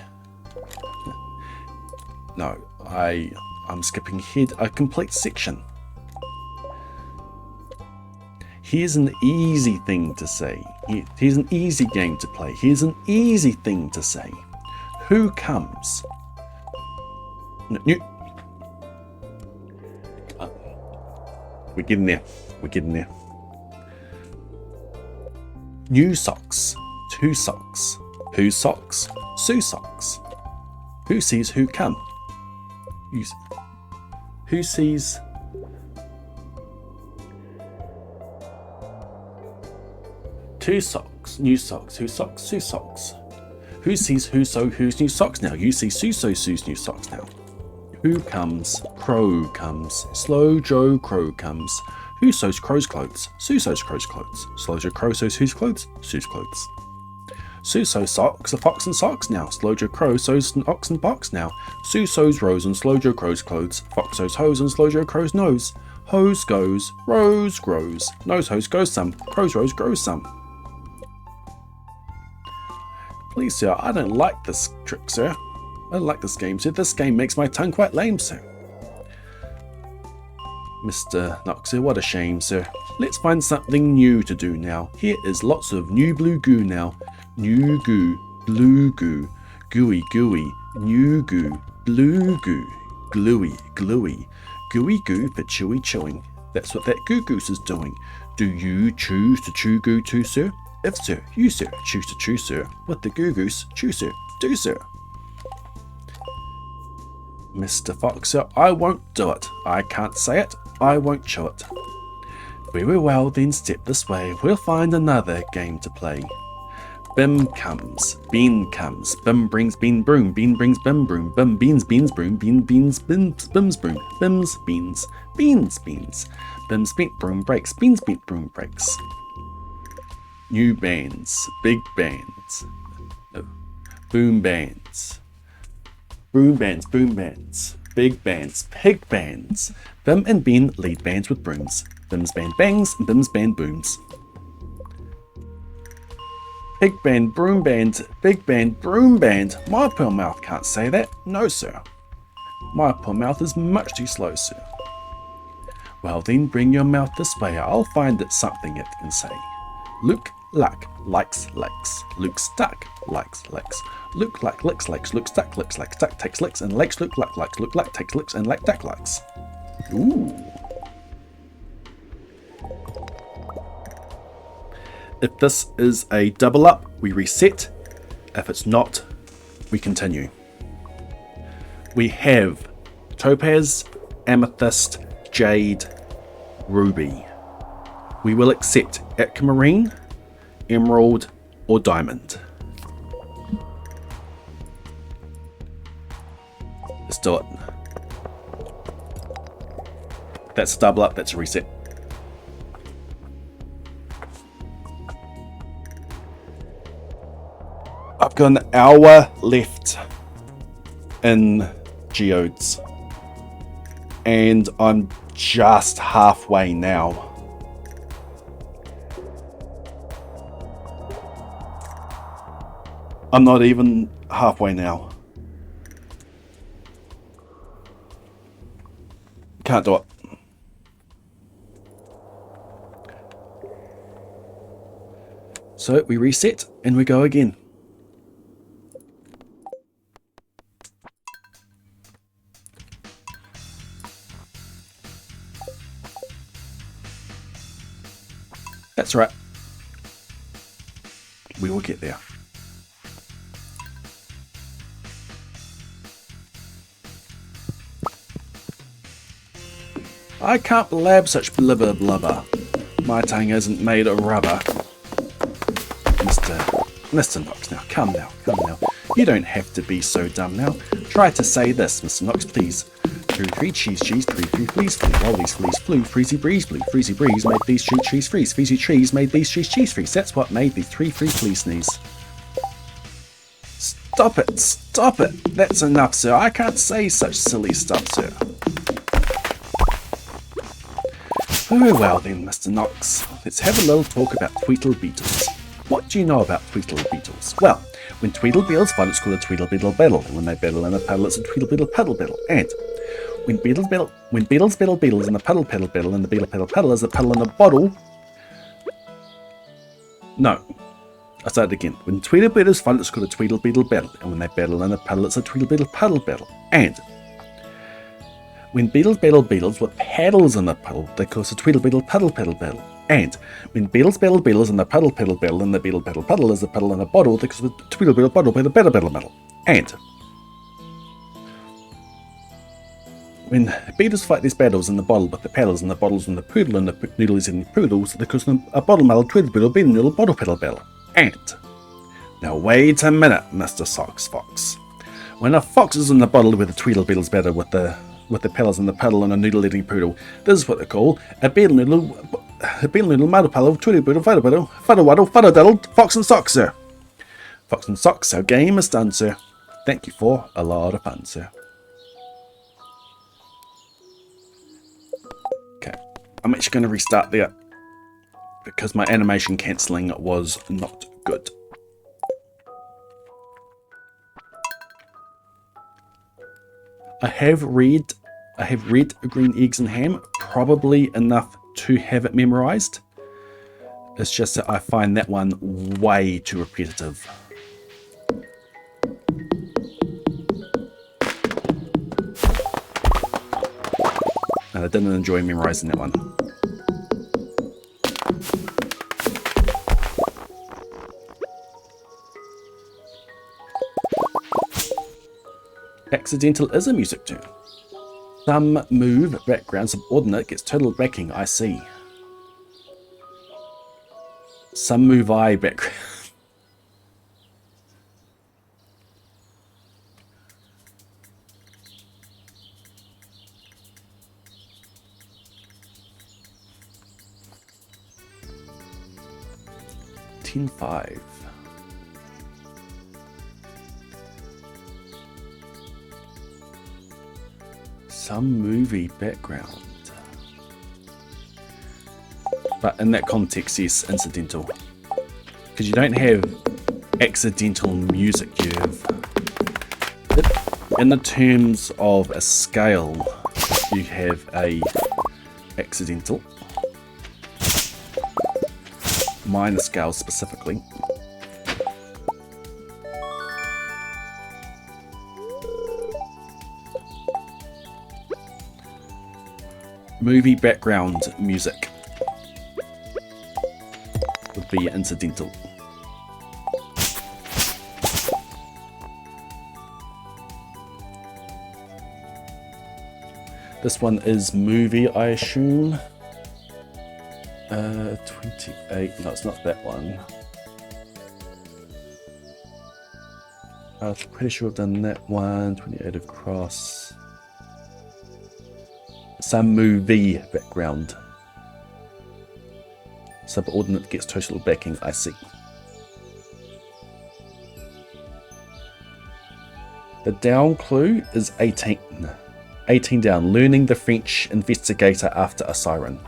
No, I'm skipping ahead a complete section. Here's an easy thing to say. Here's an easy game to play. Here's an easy thing to say. Who comes? We're getting there. We're getting there. New socks. 2 socks. Whose socks? Sue socks. Who sees who come? Who sees? Two socks. New socks. Whose socks? Sue socks. Who sees whose new socks now? You see Sue's new socks now. Who comes? Crow comes. Slow Joe Crow comes. Who sews crow's clothes? Sue sews crow's clothes. Slow Joe Crow sews whose clothes? Sue's clothes. Sue sews socks, a fox and socks now. Slow Joe Crow sews an ox and box now. Sue sews rose and Slow Joe Crow's clothes. Fox sews hose and Slow Joe Crow's nose. Hose goes, rose grows. Nose hose goes some, crow's rose grows some. Please, sir, I don't like this trick, sir. I don't like this game, sir. This game makes my tongue quite lame, sir. Mr. Knox, sir, what a shame, sir. Let's find something new to do now. Here is lots of new blue goo now. New goo, blue goo, gooey gooey, new goo, blue goo, gluey gluey, gooey goo for chewy chewing. That's what that goo goose is doing. Do you choose to chew goo too, sir? If sir, you sir, choose to chew, sir. What the goo goose, chew, sir, do, sir. Mr. Fox, sir, I won't do it. I can't say it, I won't chew it. Very well, then step this way. We'll find another game to play. Bim comes, bean comes, bim brings bean broom, bean brings bim broom, bim beans beans broom, bean beans bims bims broom, bims beans, beans beans, bims beat broom breaks, beans beat broom breaks. New bands, big bands, boom bands, boom bands, boom bands, big bands, pig bands, Bim and Ben lead bands with brooms, Bim's band bangs, and Bim's band booms. Pig band, broom band, big band, broom band. My poor mouth can't say that. No, sir. My poor mouth is much too slow, sir. Well then, bring your mouth this way. I'll find it something it can say. Luke Luck likes licks. Luke Stuck likes licks. Luke Luck licks licks. Luke Stuck licks like Stuck takes licks and likes Luke Luck likes. Luke Luck takes licks and like Duck likes. Ooh. If this is a double up, we reset. If it's not, we continue. We have Topaz, Amethyst, Jade, Ruby. We will accept Aquamarine, Emerald, or Diamond. Let's do it. That's a double up, that's a reset. I've got an hour left in Geodes, and I'm just halfway now. I'm not even halfway now. Can't do it. So we reset and we go again. That's right. We will get there. I can't blab such blubber blubber. My tongue isn't made of rubber. Mr. Knox, now, come now. You don't have to be so dumb now. Try to say this, Mr. Knox, please. 3 cheese, 3 fleas flew, all these fleas flew, freezy breeze blew, freezy breeze made these trees freeze, freezy trees made these cheese freeze, that's what made the 3 free fleas sneeze. Stop it, that's enough, sir, I can't say such silly stuff, sir. Very well then, Mr. Knox, let's have a little talk about Tweedle Beetles. What do you know about Tweedle Beetles? Well, When Tweedlebeetles fight, it's called a Tweedlebeetle battle. And when they battle in a puddle, it's a Tweedlebeetle puddle battle. And when Beetles battle beetles in the puddle paddle battle, and the beetle paddle paddle is a puddle in a bottle. No. I'll start it again. When Tweedlebeetles fight, it's called a Tweedlebeetle battle. And when they battle in a puddle, it's a Tweedlebeetle puddle battle. And when beetles battle beetles with paddles in the puddle, they call it a Tweedlebeetle puddle paddle battle. And when beetles battle beetles in the puddle paddle battle, and the beetle paddle paddle is a puddle in a bottle, they call it a Tweedlebeetle bottle battle battle. And when beetles fight these battles in the bottle with the paddles and the bottles and the poodle and the noodles and the poodles, they call it a bottle muddle Tweedlebeetle beetle noodle bottle paddle battle. And now wait a minute, Mr. Socks Fox. When a fox is in the bottle with the Tweedlebeetles battle with the paddles and the puddle and a noodle eating poodle, this is what they call a beetle noodle muddle puddle Tweedlebeetle fuddle waddle fuddle daddle fox and socks, sir. Fox and socks, our game is done, sir. Thank you for a lot of fun, sir. Okay, I'm actually going to restart there because my animation cancelling was not good. I have red, green eggs and ham, probably enough to have it memorized. It's just that I find that one way too repetitive. And I didn't enjoy memorizing that one. Accidental is a music tune. Some move, background, subordinate gets total backing, I see. Some move I background. Team 5. Some movie background. But in that context, yes, incidental. Because you don't have accidental music, you have... In the terms of a scale, you have a accidental. Minor scale specifically. Movie background music would be incidental. This one is movie, I assume. 28. No, it's not that one. I was pretty sure I've done that one. 28 across. Some movie background. Subordinate gets total backing, I see. The down clue is 18. 18 down. Learning the French investigator after a siren.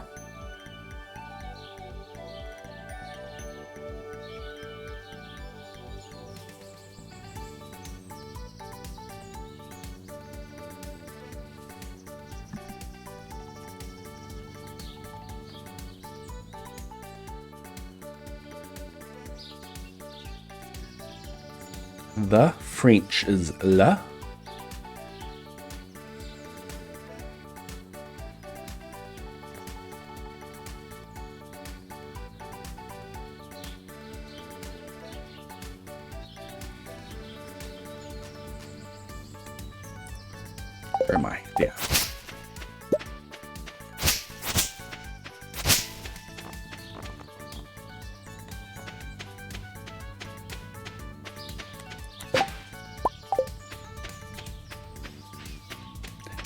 The French is la. Where am I? There.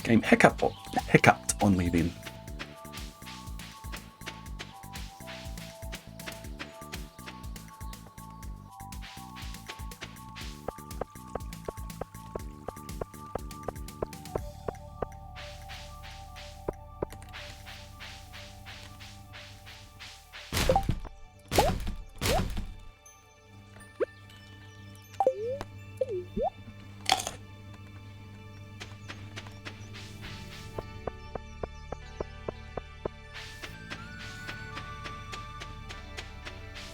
Game hiccuped on me then.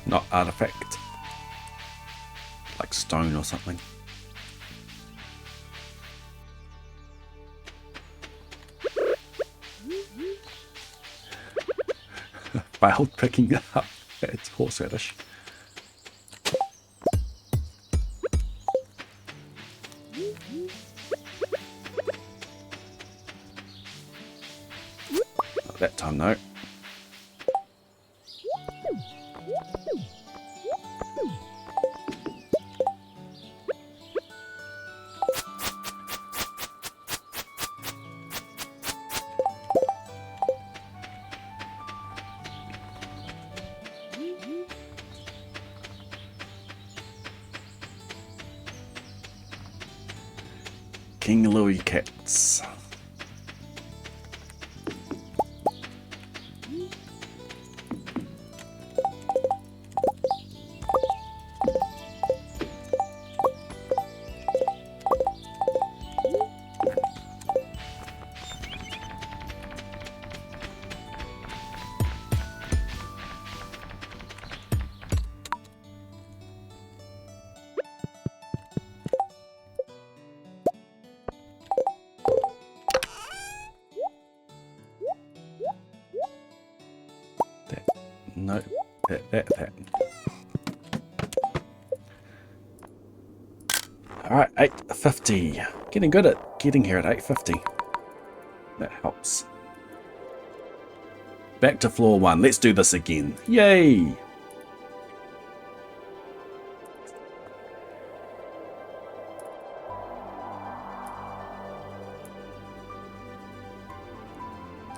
not artifact. Like stone or something. Failed picking up. It's horseradish. Not that time, no. King Louis cats. No, that. Alright, 850. Getting good at getting here at 850. That helps. Back to floor 1. Let's do this again. Yay!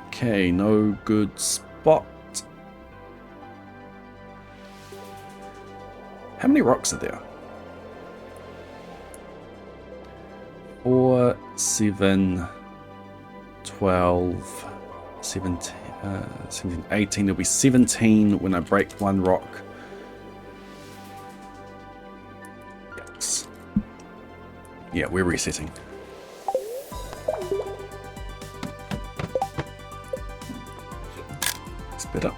Okay, no good spot. How many rocks are there? 4, 7, 12, 17, 18. There'll be 17 when I break one rock. Yes. Yeah, we're resetting. It's better.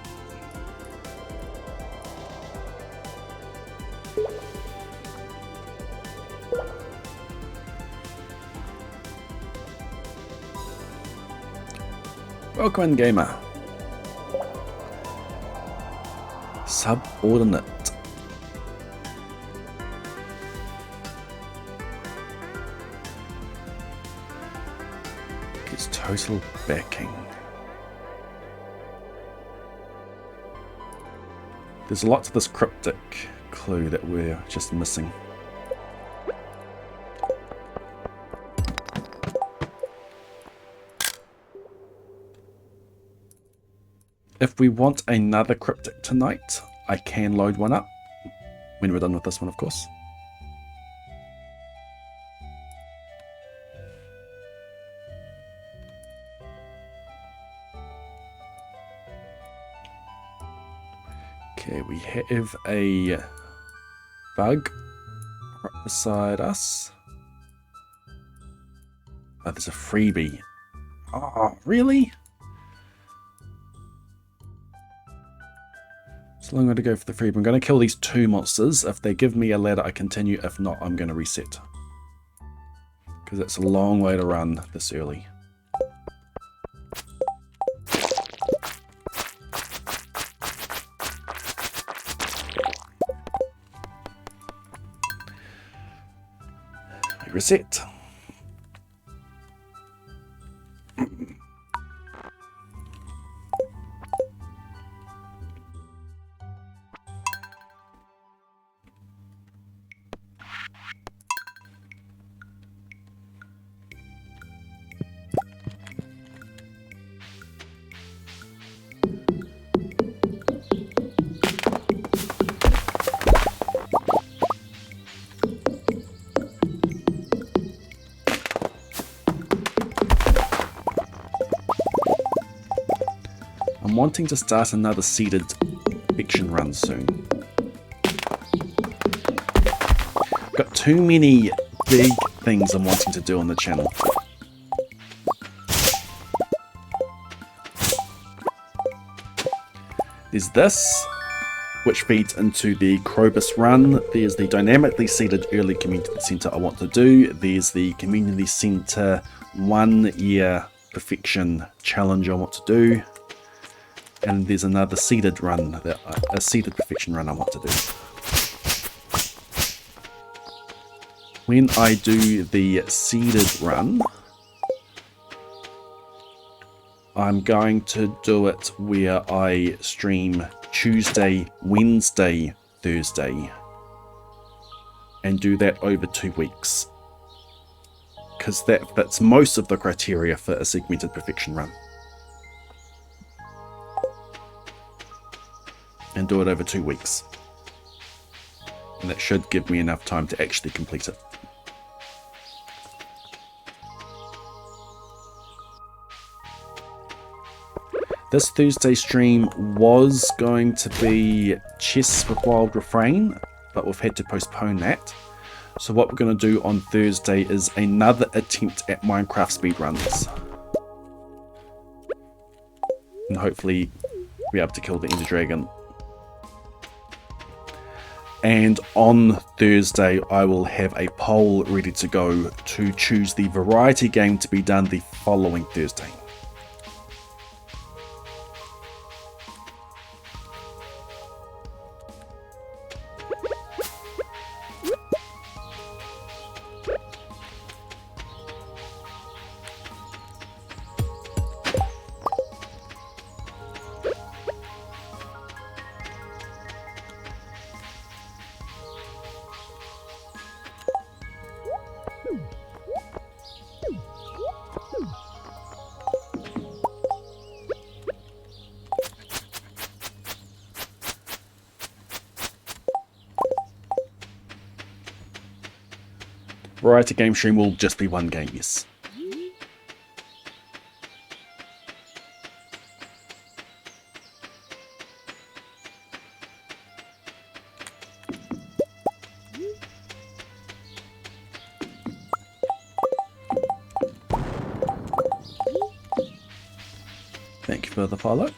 Welcome, gamer. Subordinate. Gets total backing. There's a lot to this cryptic clue that we're just missing. If we want another cryptic tonight, I can load one up when we're done with this one, of course. Okay, we have a bug right beside us. Oh, there's a freebie. Oh, really? So I'm going to go for the freebie. I'm going to kill these 2 monsters. If they give me a ladder, I continue. If not, I'm going to reset. Because it's a long way to run this early. Reset. I'm wanting to start another seeded fiction run soon. Got too many big things I'm wanting to do on the channel. There's this, which feeds into the Krobus run. There's the dynamically seated early community centre I want to do. There's the community centre 1 year perfection challenge I want to do. And there's another seeded run, a seeded perfection run I want to do. When I do the seeded run, I'm going to do it where I stream Tuesday, Wednesday, Thursday, and do that over 2 weeks, because that fits most of the criteria for a segmented perfection run. And do it over 2 weeks, and that should give me enough time to actually complete it. This Thursday stream was going to be Chess with Wild Refrain, but we've had to postpone that. So what we're going to do on Thursday is another attempt at Minecraft speedruns. And hopefully be able to kill the Ender Dragon. And on Thursday I will have a poll ready to go to choose the variety game to be done the following Thursday. Variety game stream will just be one game, yes. Thank you for the follow.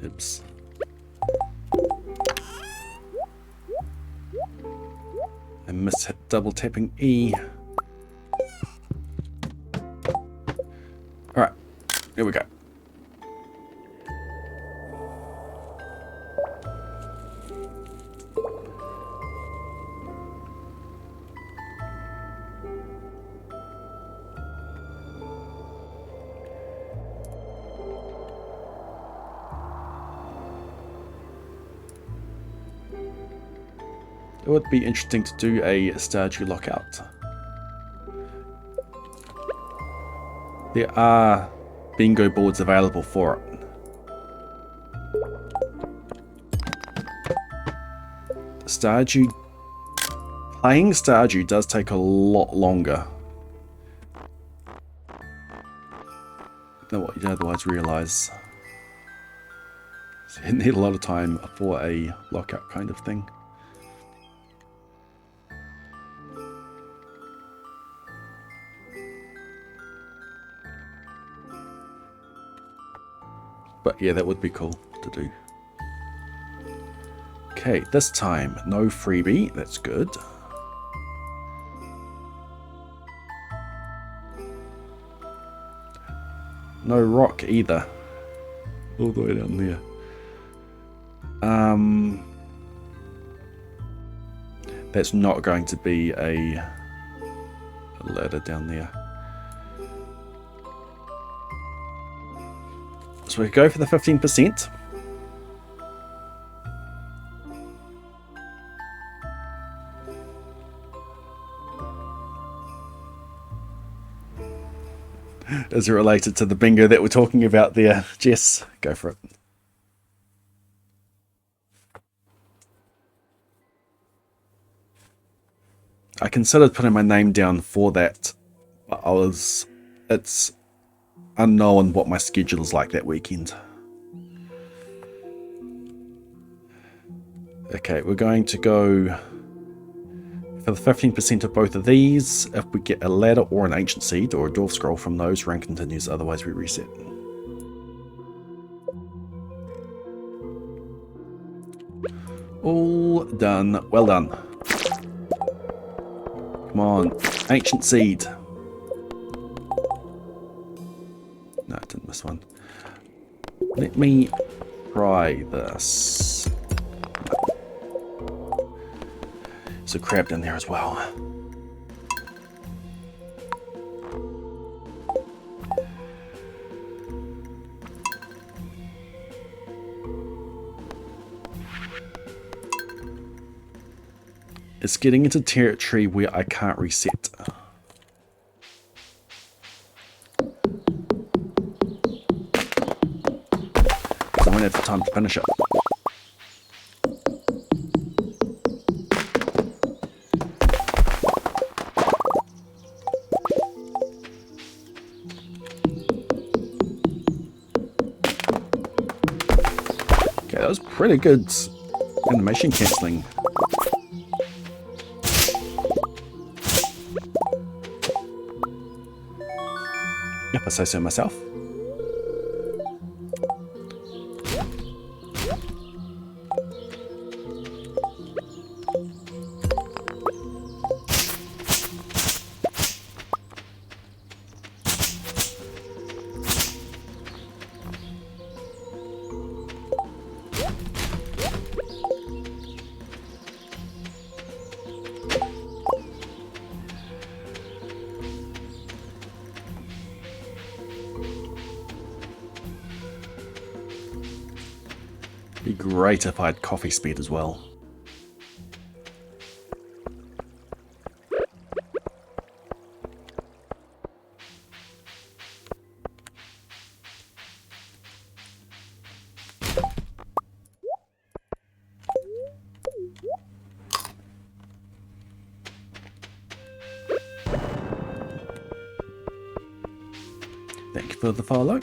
Oops. I missed double tapping E. Alright, here we go. It would be interesting to do a Stardew lockout. There are bingo boards available for it. Playing Stardew does take a lot longer than what you'd otherwise realise. So you need a lot of time for a lockout kind of thing. But yeah, that would be cool to do. Okay, this time, no freebie. That's good. No rock either. All the way down there. That's not going to be a ladder down there. So we go for the 15%. Is it related to the bingo that we're talking about there, Jess? Go for it. I considered putting my name down for that, but it's unknown what my schedule is like that weekend. Okay, we're going to go For the 15% of both of these, if we get a ladder or an ancient seed or a dwarf scroll from those, rank continues, otherwise we reset. All done. Well done. Come on. Ancient seed. No, I didn't miss one. Let me try this. There's a crab down there as well. It's getting into territory where I can't reset. I won't have the time to finish it. Okay, that was pretty good animation cancelling. If I say so myself. Be great if I had coffee speed as well. Thank you for the follow.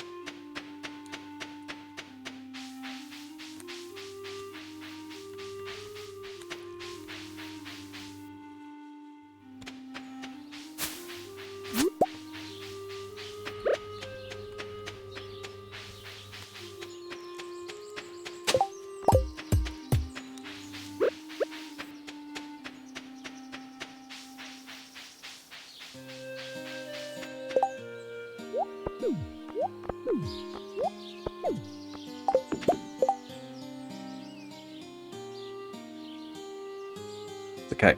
Okay.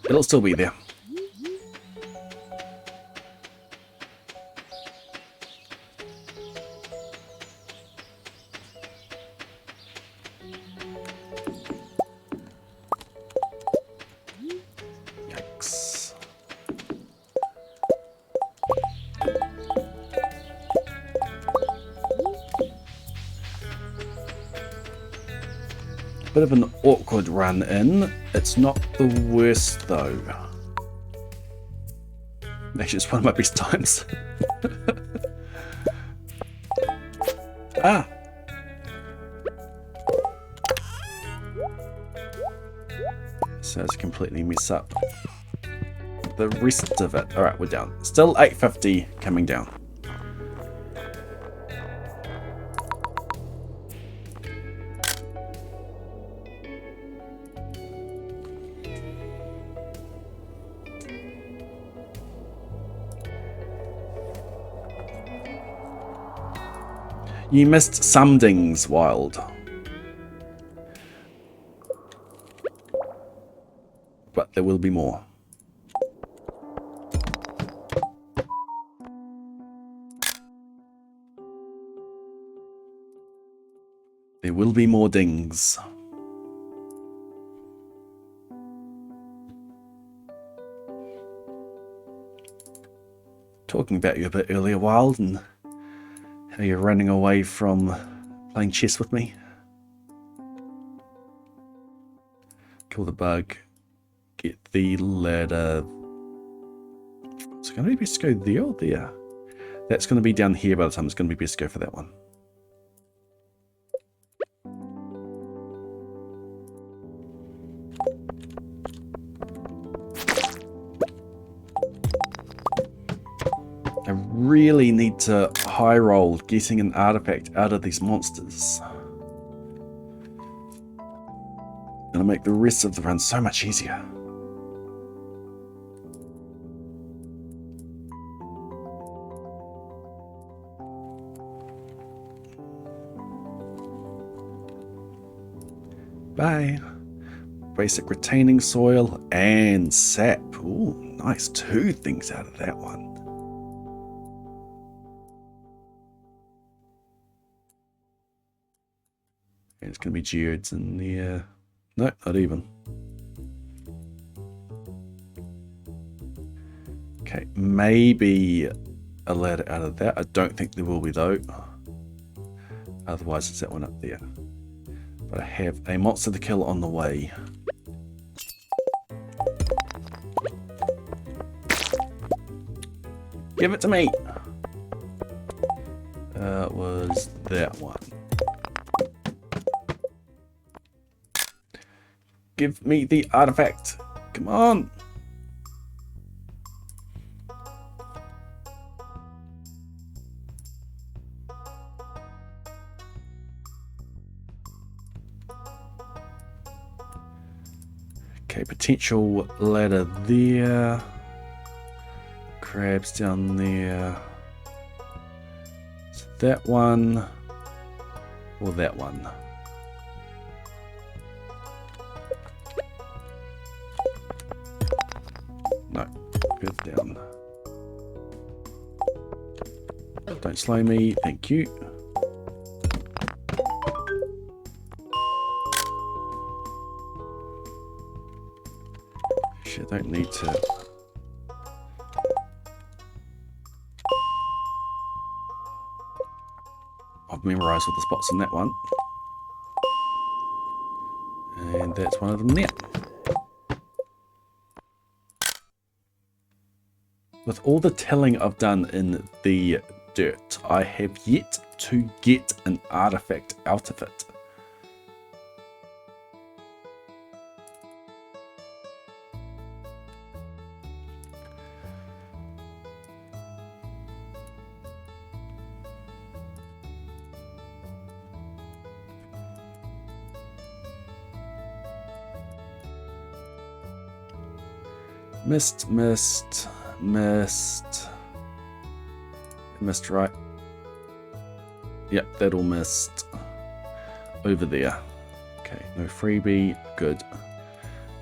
It'll still be there. Yikes. Bit of an awkward run in. It's not the worst though. Actually, it's one of my best times. Ah! So it's completely messed up the rest of it. Alright, we're down. Still 850 coming down. You missed some dings, Wild. But there will be more. There will be more dings. Talking about you a bit earlier, Wild, and how you're running away from playing chess with me. Kill the bug. Get the ladder. Is it going to be best to go there or there? That's going to be down here by the time it's going to be best to go for that one. I really need to high roll getting an artifact out of these monsters. Gonna make the rest of the run so much easier. Bye. Basic retaining soil and sap. Ooh, nice. 2 things out of that one. And it's going to be geodes in there. No, not even. Okay, maybe a ladder out of that. I don't think there will be though. Otherwise, it's that one up there. But I have a monster to kill on the way. Give it to me! It was that one. Give me the artifact. Come on. Okay, potential ladder there. Crabs down there. So that one or that one. No, goes down. Don't slow me, thank you. Actually, I don't need to. I've memorized all the spots in that one. And that's one of them there. With all the tilling I've done in the dirt, I have yet to get an artifact out of it. Missed. Missed, right? Yep, that all missed. Over there. Okay, no freebie. Good.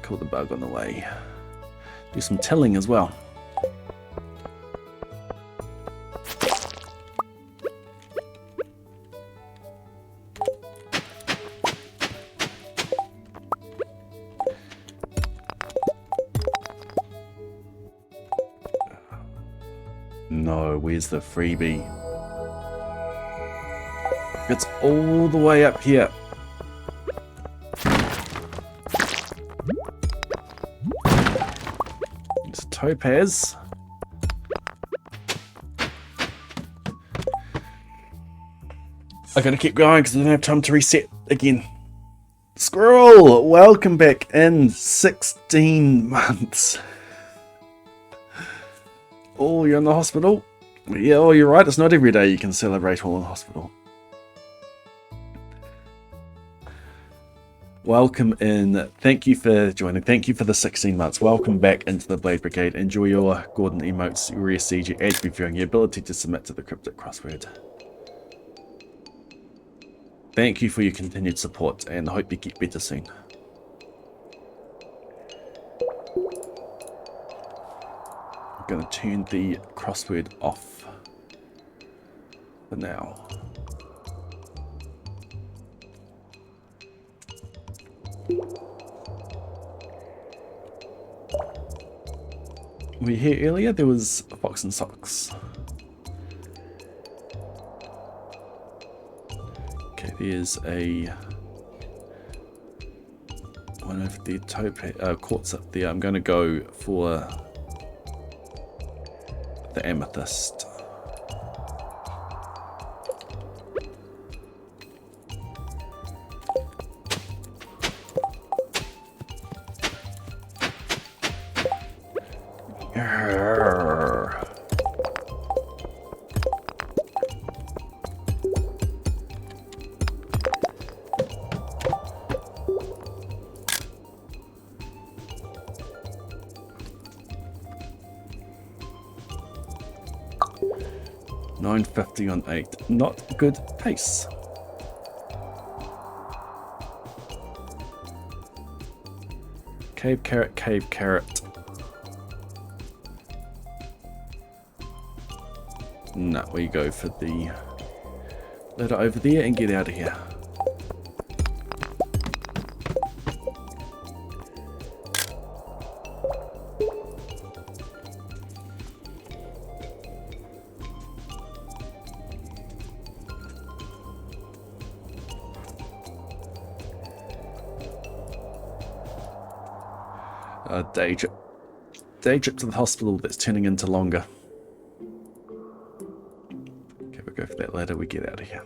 Kill the bug on the way. Do some tilling as well. No, where's the freebie? It's all the way up here. It's a topaz. I gotta keep going because I don't have time to reset again. Squirrel, welcome back in 16 months. Oh, you're in the hospital? Yeah, oh, you're right. It's not every day you can celebrate all in the hospital. Welcome in. Thank you for joining. Thank you for the 16 months. Welcome back into the Blade Brigade. Enjoy your Gordon emotes, your siege, your edge reviewing, your ability to submit to the cryptic crossword. Thank you for your continued support and I hope you get better soon. Going to turn the crossword off for now. Were you here earlier? There was a fox and socks. Okay, there's a... one over there, quartz up there. I'm going to go for the amethyst. $9.50 on 8. Not good pace. Cave carrot, cave carrot. No, we go for the ladder over there and get out of here. Day trip to the hospital that's turning into longer. Okay, we go for that ladder, we get out of here.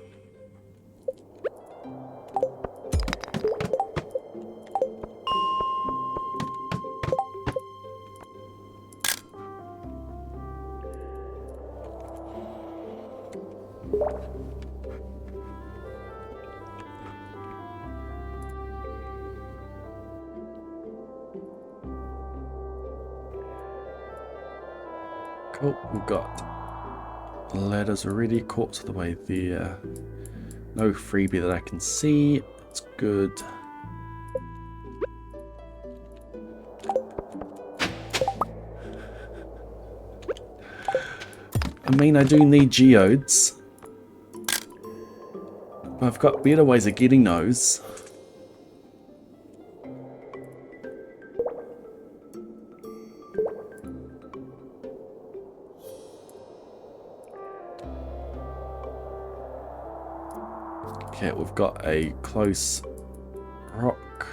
Cool, we've got ladders already, quartz of the way there. No freebie that I can see. It's good. I mean, I do need geodes. But I've got better ways of getting those. Okay, we've got a close rock.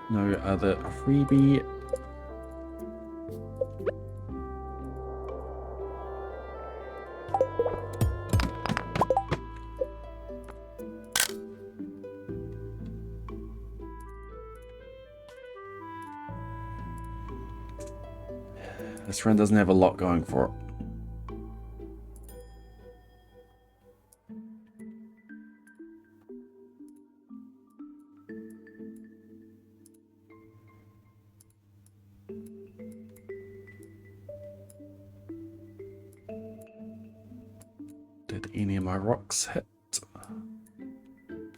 No other freebie. This run doesn't have a lot going for it. Did any of my rocks hit?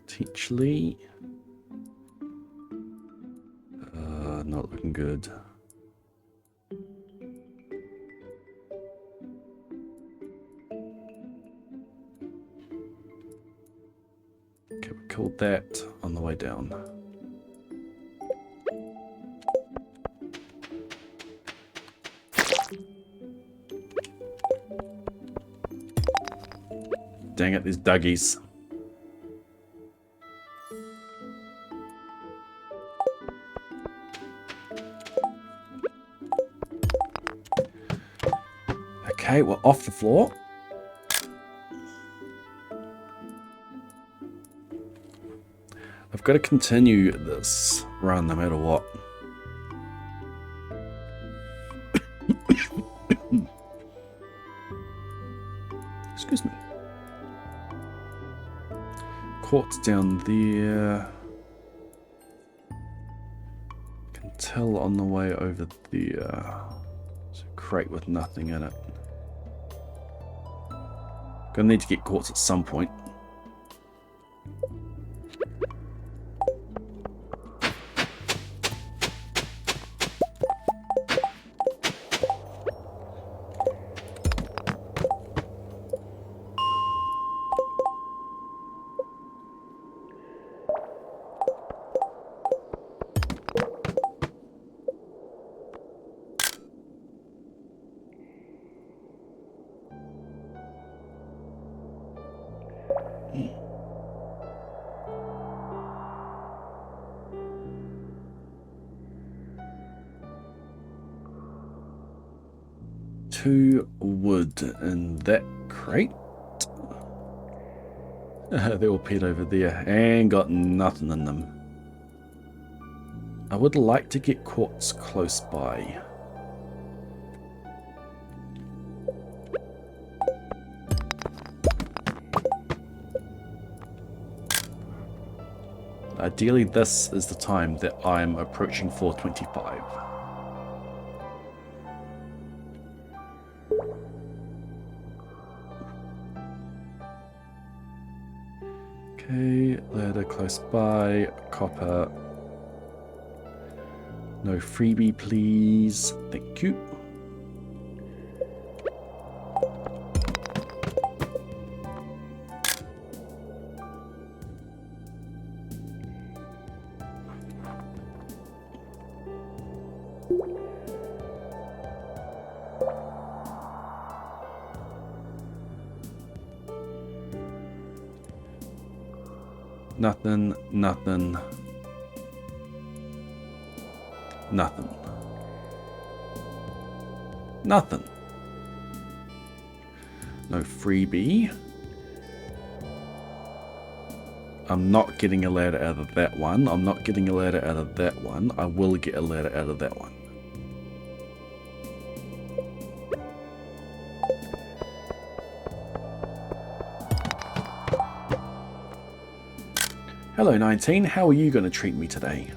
Potentially. Not looking good. Okay, we killed that on the way down. Dang it, these duggies. Okay, we're off the floor. I've got to continue this run no matter what. Excuse me. Quartz down there. Can tell on the way over there. There's a crate with nothing in it. Gonna need to get quartz at some point. 2 wood in that crate. They're all paired over there and got nothing in them. I would like to get quartz close by. Ideally, this is the time that I'm approaching 425. Okay, ladder close by, copper. No freebie, please. Thank you. Nothing, nothing, nothing, nothing. No freebie. I'm not getting a ladder out of that one. I'm not getting a ladder out of that one. I will get a ladder out of that one. Hello 19, how are you going to treat me today?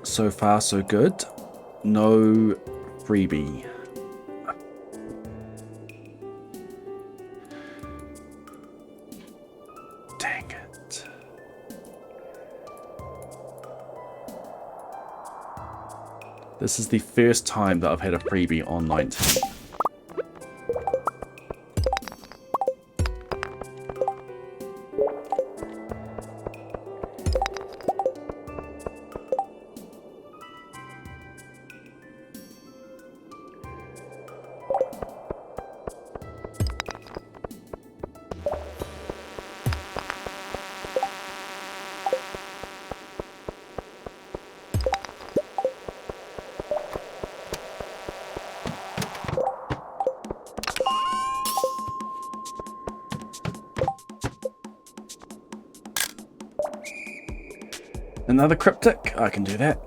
So far so good. No freebie. Dang it. This is the first time that I've had a freebie on 19. Another cryptic? I can do that.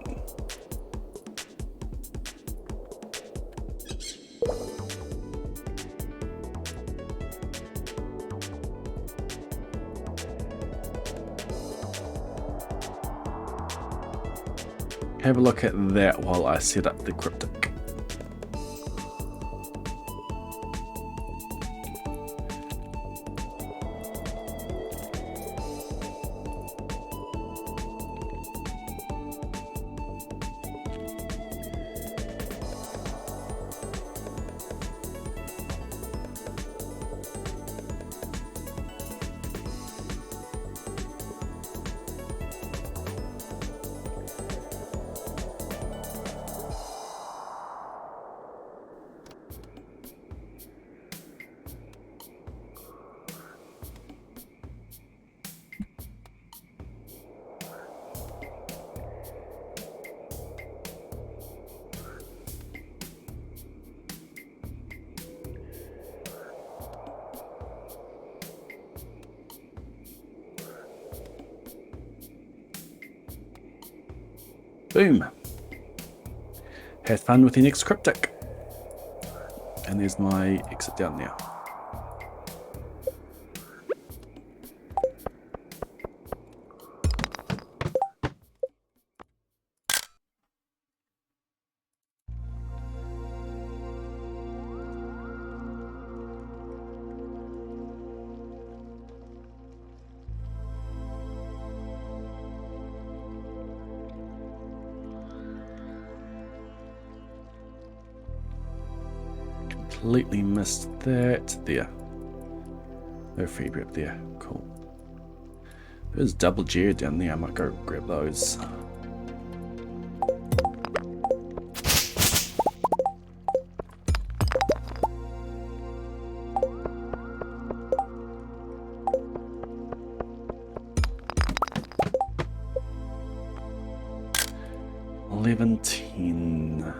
Have a look at that while I set up the cryptic. Boom. Have fun with your next cryptic. And there's my exit down there. Completely missed that. There. No freebie up there. Cool. There's double G down there. I might go grab those. 11, 10.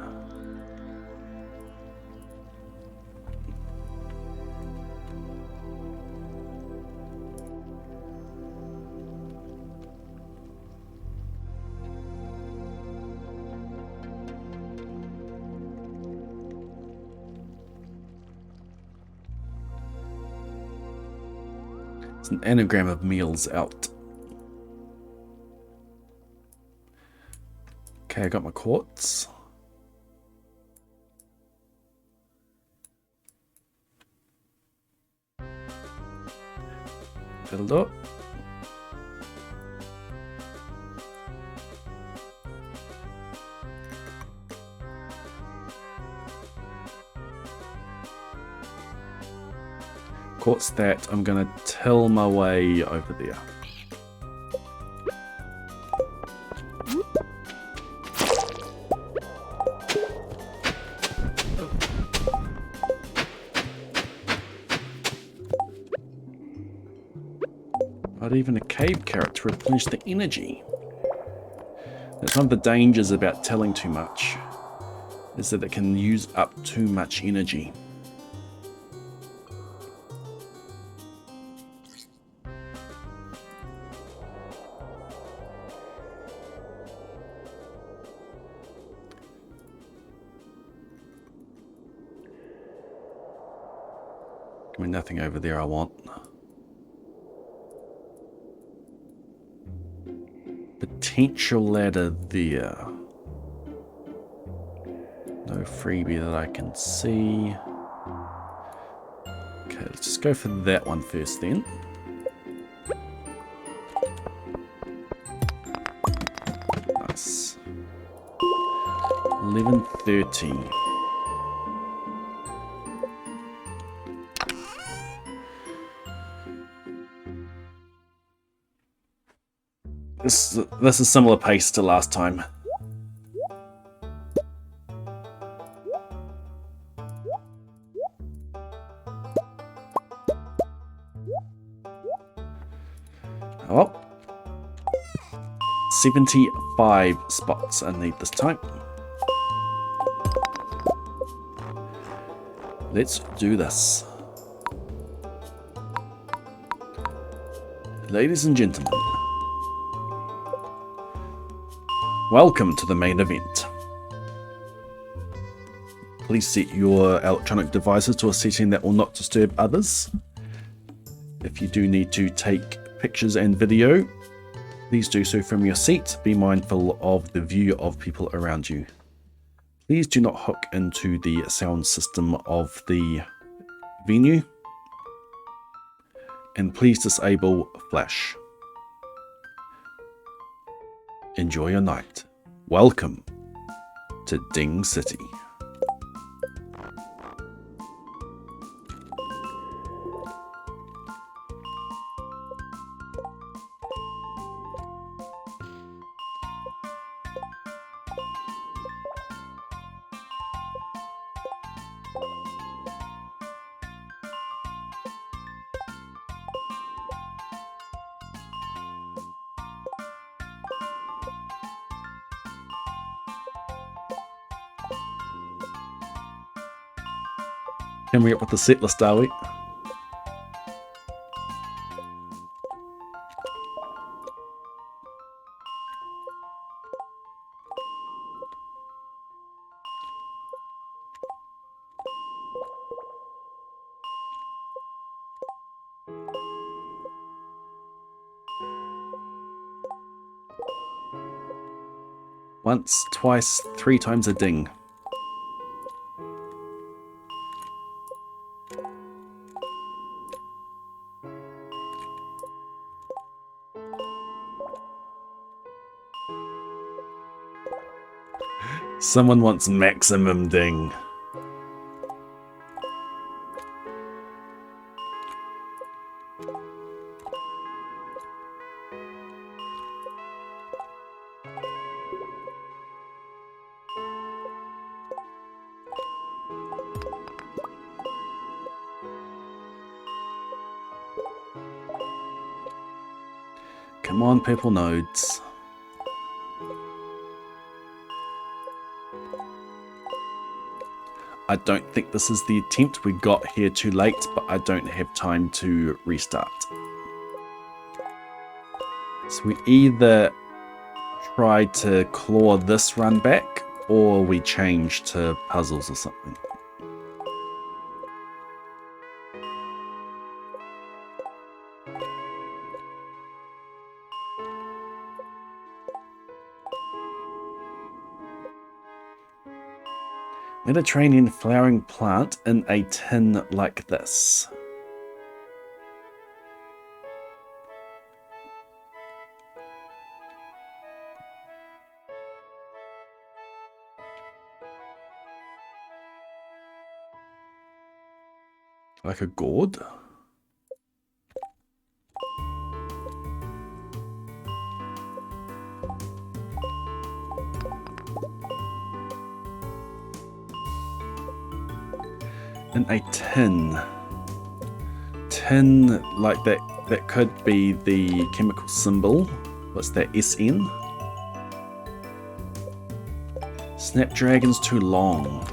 It's an anagram of meals out. Okay, I got my quartz. Fill it up. Quartz that, I'm gonna till my way over there. Not even a cave carrot to replenish the energy. That's one of the dangers about telling too much, is that it can use up too much energy. Give me nothing over there I want. Potential ladder there. No freebie that I can see. Okay, let's just go for that one first then. Nice. 11:30. This is similar pace to last time. Oh, 75 spots I need this time. Let's do this. Ladies and gentlemen, welcome to the main event. Please set your electronic devices to a setting that will not disturb others. If you do need to take pictures and video, please do so from your seat. Be mindful of the view of people around you. Please do not hook into the sound system of the venue. And please disable flash. Enjoy your night. Welcome to Ding City. Coming up with the set list, are we? Once, twice, 3 times a ding. Someone wants maximum ding. Come on, purple nodes. I don't think this is the attempt. We got here too late, but I don't have time to restart. So we either try to claw this run back, or we change to puzzles or something. Mediterranean flowering plant in a tin like this. Like a gourd? In a tin. Tin like that. That could be the chemical symbol. What's that? SN? Snapdragon's too long.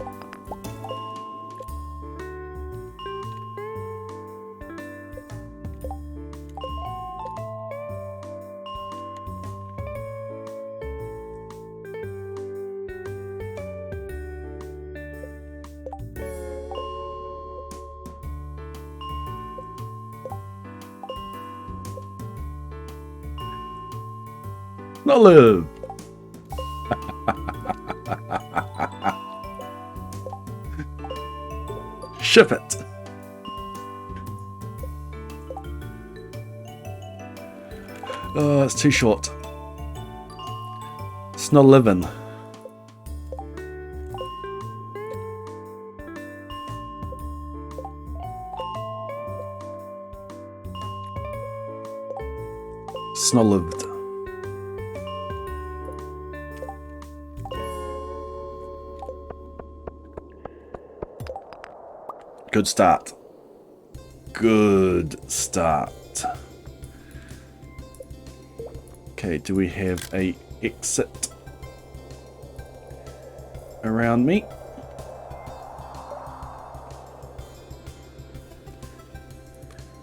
Not live. Ship it. Oh, it's too short. It's not living. It's not lived. Good start. Good start. Okay, do we have a exit around me?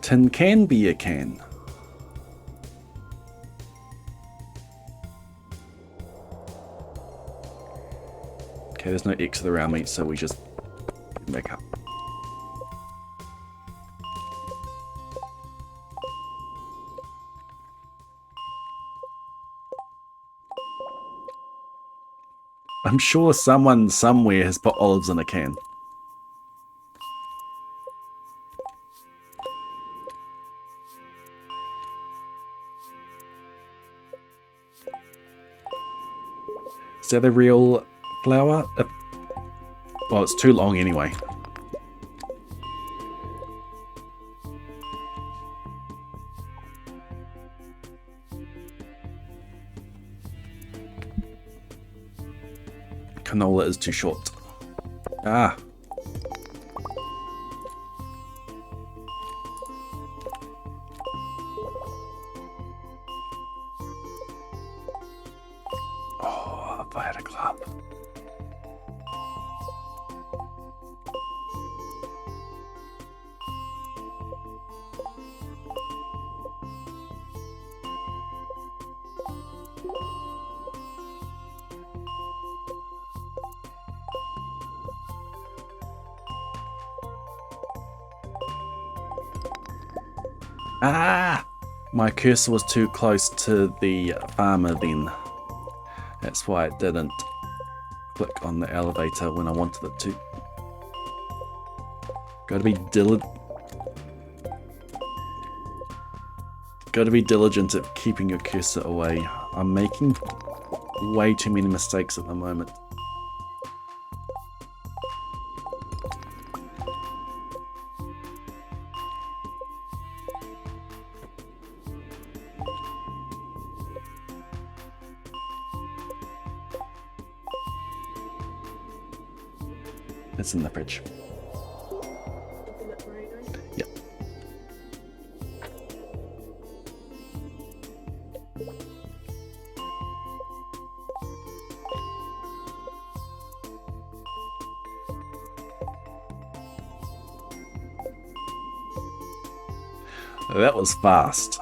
Tin can be a can. Okay, there's no exit around me, so we just get back up. I'm sure someone somewhere has put olives in a can. Is that a real flower? Well, it's too long anyway. Canola is too short. Ah. Oh, if I had a club. Ah! My cursor was too close to the farmer then. That's why it didn't click on the elevator when I wanted it to. Gotta be diligent at keeping your cursor away. I'm making way too many mistakes at the moment. It's in the fridge. Yep. That was fast.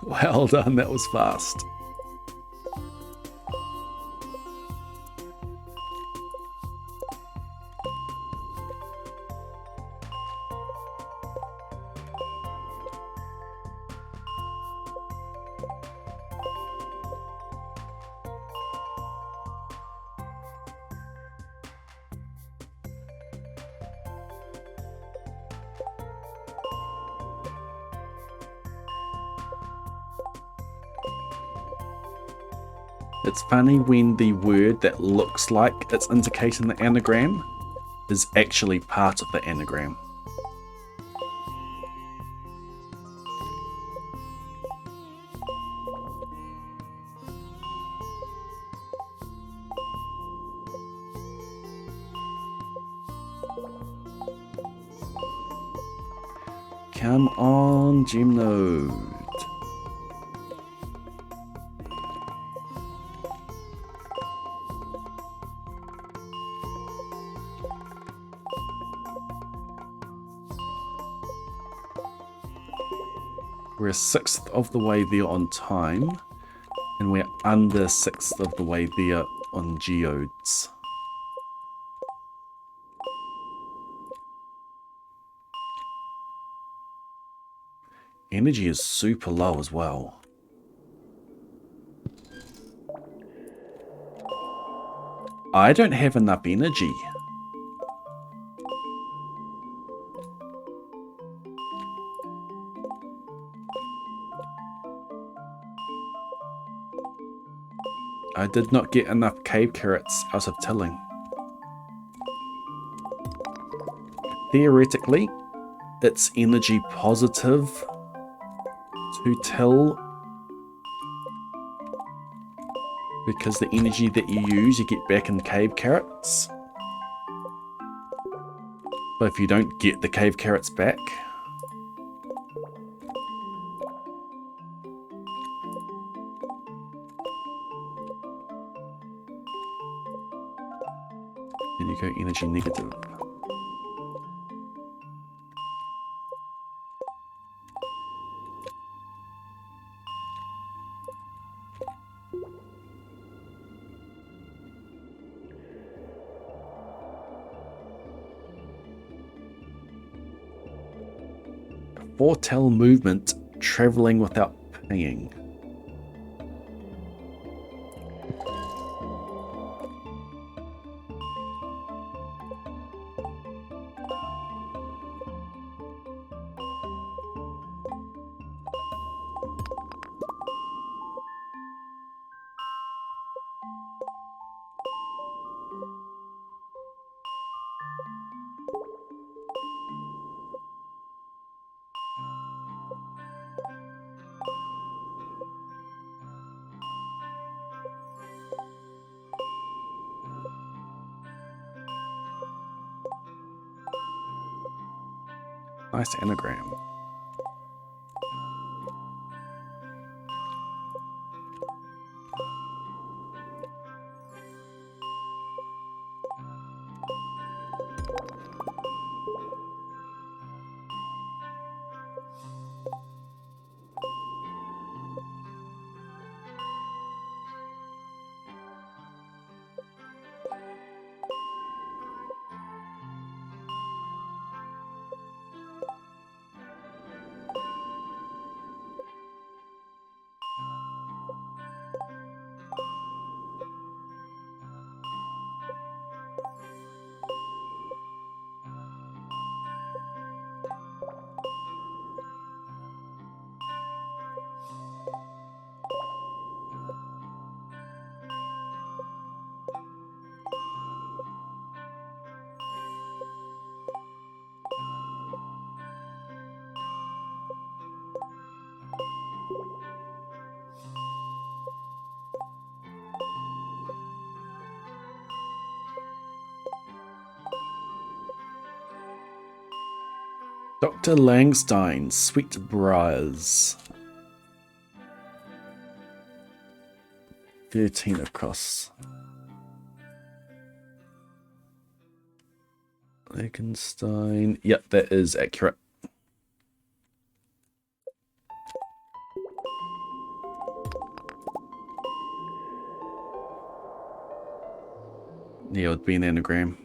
Well done, that was fast. It's funny when the word that looks like it's indicating the anagram is actually part of the anagram. Come on, Gymnode. We're a sixth of the way there on time, and we're under a sixth of the way there on geodes. Energy is super low as well. I don't have enough energy. I did not get enough cave carrots out of tilling. Theoretically, it's energy positive to till, because the energy that you use, you get back in cave carrots. But if you don't get the cave carrots back, then you go energy negative. Foretell movement, traveling without paying. Nice anagram. Dr. Langstein, Sweetbriars. 13 across. Langenstein. Yep, that is accurate. Yeah, it would be an anagram.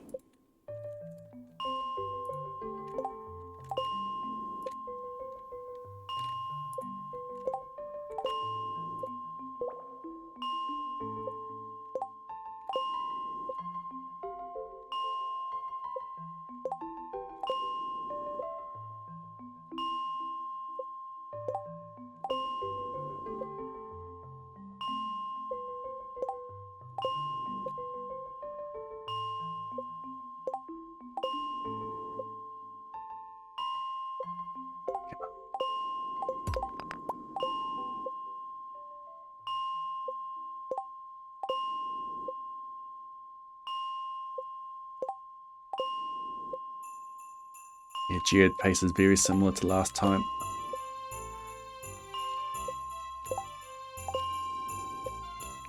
Yeah, geode pace is very similar to last time.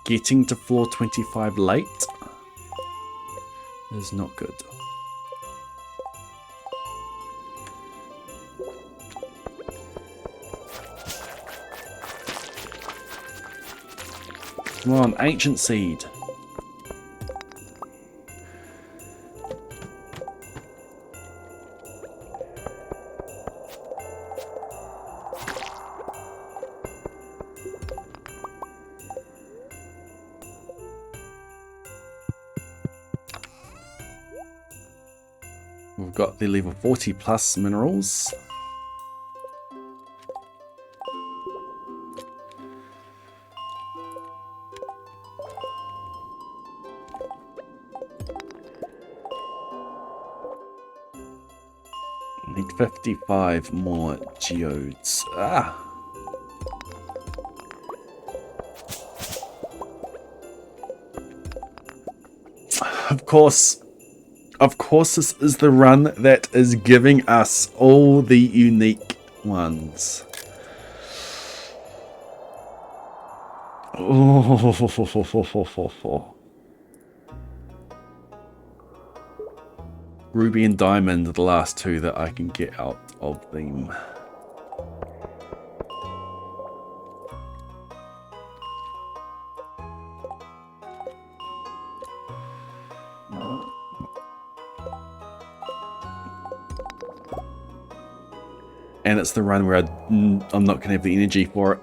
Getting to floor 25 late is not good. Come on, ancient seed. We've got the level 40 plus minerals. Need 55 more geodes. Ah! Of course this is the run that is giving us all the unique ones. Oh. Ruby and Diamond are the last two that I can get out of them. And it's the run where I'm not going to have the energy for it.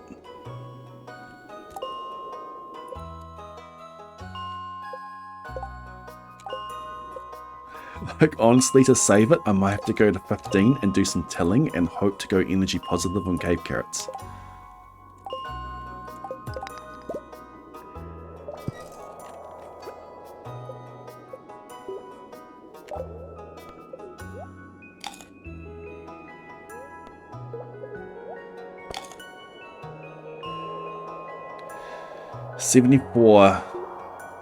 Like, honestly, to save it, I might have to go to 15 and do some tilling and hope to go energy positive on cave carrots. $74.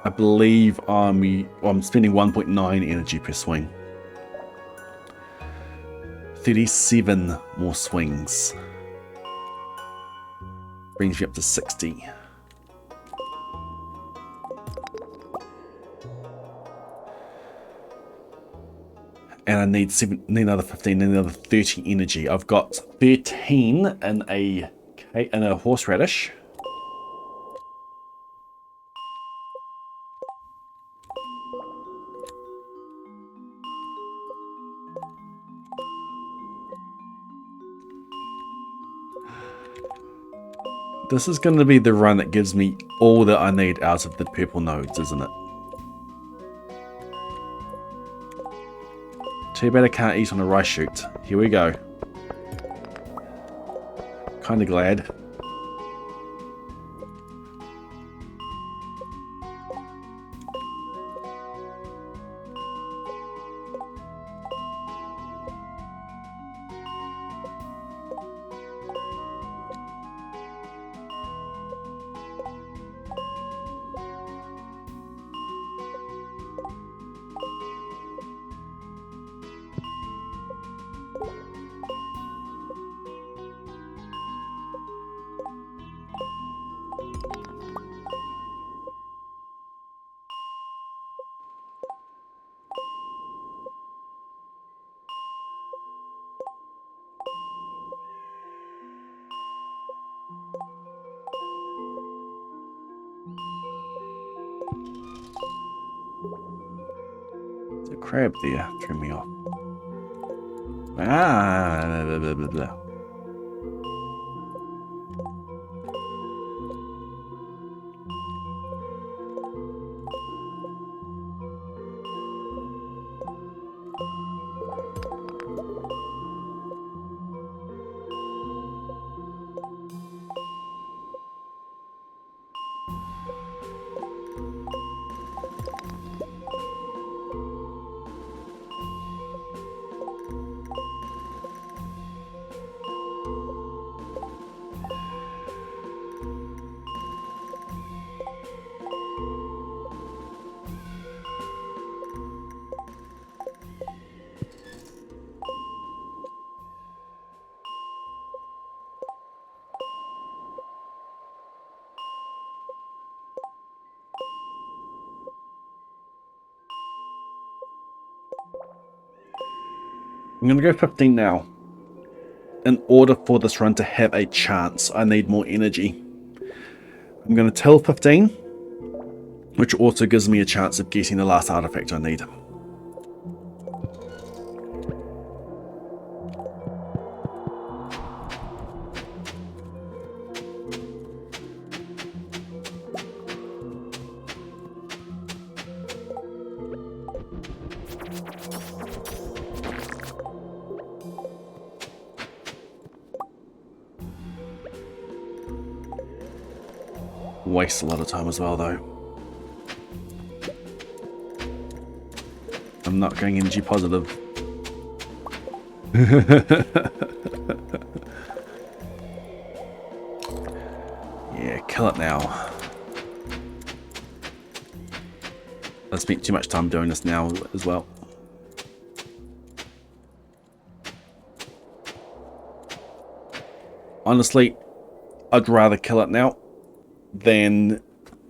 I believe I'm spending 1.9 energy per swing. 37 more swings. Brings me up to 60. And I need another 15, another 30 energy. I've got 13 in a horseradish. This is going to be the run that gives me all that I need out of the purple nodes, isn't it? Too bad I can't eat on a rice shoot. Here we go. Kinda glad. crab there threw me off. Ah, blah, blah, blah, blah. I'm going to go 15 now. In order for this run to have a chance, I need more energy. I'm going to tell 15, which also gives me a chance of getting the last artifact I need. Waste a lot of time as well, though. I'm not going energy positive. Yeah, kill it now. I spent too much time doing this now as well. Honestly, I'd rather kill it now than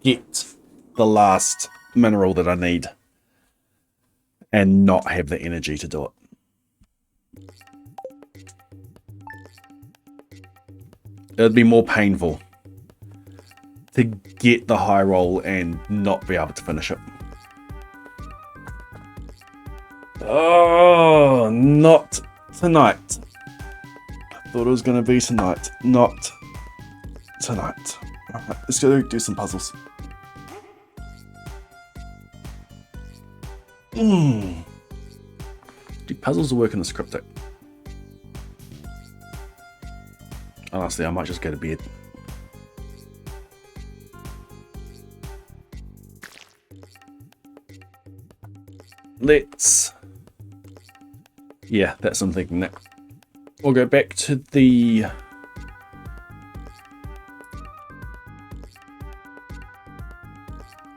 get the last mineral that I need and not have the energy to do it. It'd be more painful to get the high roll and not be able to finish it. Oh, not tonight. I thought it was going to be tonight. Not tonight. Alright, let's go do some puzzles. Do puzzles work in this cryptic? Honestly, I might just go to bed. Let's... Yeah, that's what I'm thinking that. We'll go back to the...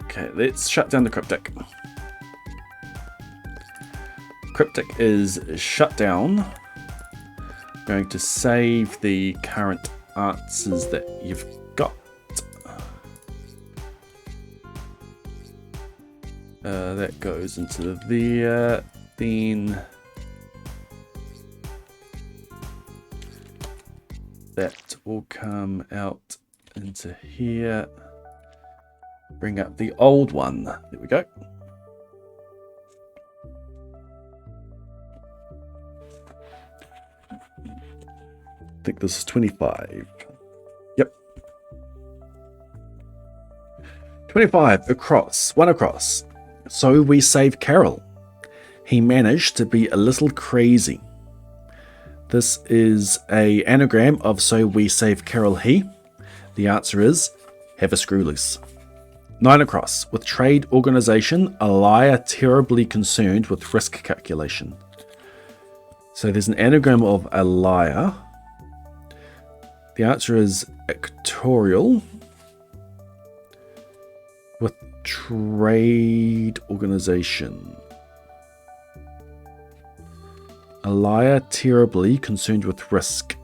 Okay, let's shut down the cryptic. Cryptic is shut down. I'm going to save the current answers that you've got. That goes into there, then that will come out into here. Bring up the old one. There we go. I think this is 25. Yep. 25 across. One across. So we save Carol. He managed to be a little crazy. This is an anagram of so we save Carol he. The answer is have a screw loose. 9 across. With trade organization, a liar terribly concerned with risk calculation. So there's an anagram of a liar. The answer is actuarial. With trade organization. A liar terribly concerned with risk.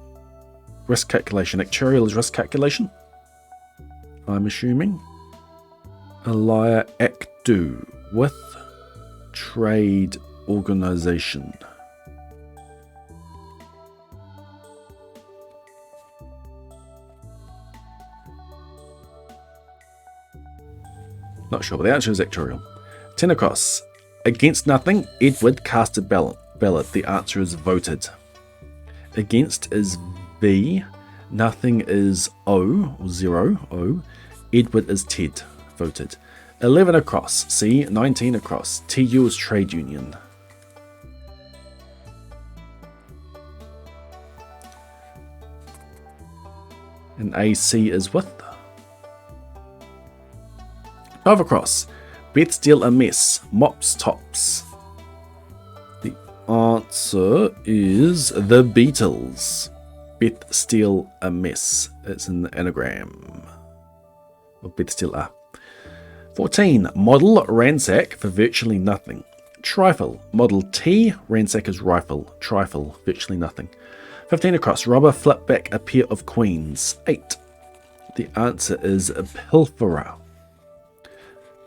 Risk calculation. Actuarial is risk calculation, I'm assuming. A liar actu with trade organization. Not sure, but the answer is actuarial. 10 across. Against nothing, Edward cast a ballot. The answer is voted. Against is V. Nothing is O, or 0, O. Edward is Ted, voted. 11 across, C. 19 across. TU is trade union. And AC is with. 12 across. Beth steal a mess. Mops tops. The answer is the Beatles. Beth steal a mess. It's an anagram. Or Beth steal a. 14. Model ransack for virtually nothing. Trifle. Model T. Ransack is rifle. Trifle. Virtually nothing. 15 across. Robber flip back a pair of queens. 8. The answer is a pilferer.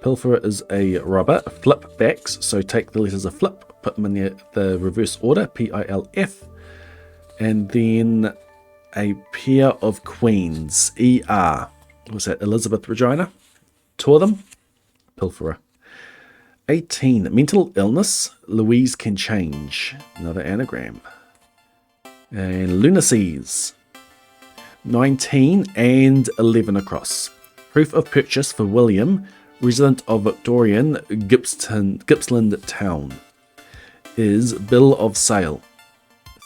Pilferer is a robber. Flip backs. So take the letters of flip, put them in the reverse order. PILF. And then a pair of queens. ER. What's that? Elizabeth Regina. 2 of them. Pilferer. 18. Mental illness. Louise can change. Another anagram. And lunacies. 19 and 11 across. Proof of purchase for William, resident of Victorian Gippsland Town, is bill of sale.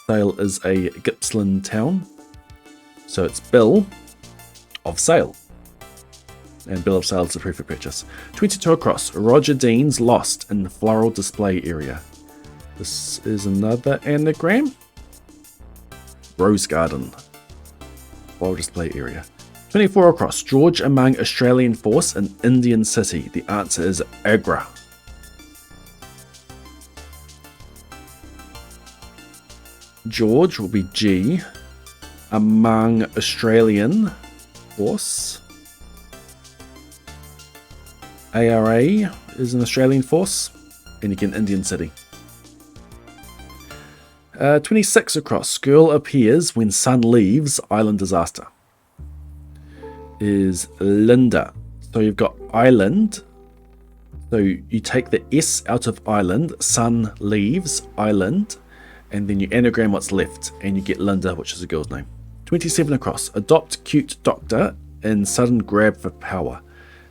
Sale is a Gippsland town, so it's bill of sale. And bill of sale is the proof of purchase. 22 across. Roger Dean's lost in the floral display area. This is another anagram. Rose garden. Floral display area. 24 across. George among Australian force in Indian city. The answer is Agra. George will be G. Among Australian force. ARA is an Australian force. And again, Indian city. 26 across. Girl appears when sun leaves. Island disaster. Is Linda. So you've got island. So you take the S out of island. Sun leaves. Island. And then you anagram what's left. And you get Linda, which is a girl's name. 27 across. Adopt cute doctor in sudden grab for power.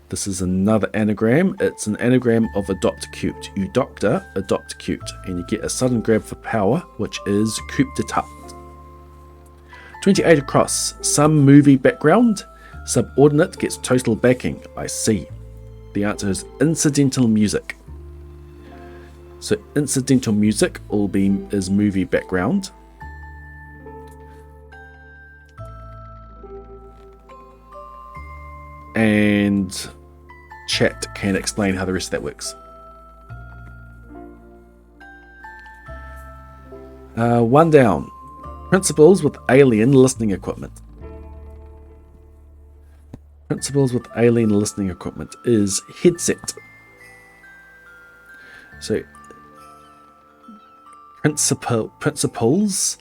This is another anagram. It's an anagram of adopt cute. You doctor, adopt cute. And you get a sudden grab for power, which is coup d'etat. 28 across. Some movie background. Subordinate gets total backing. I see. The answer is incidental music. So incidental music is movie background. And chat can explain how the rest of that works. 1 down. Principles with alien listening equipment. Principles with alien listening equipment is headset. So principles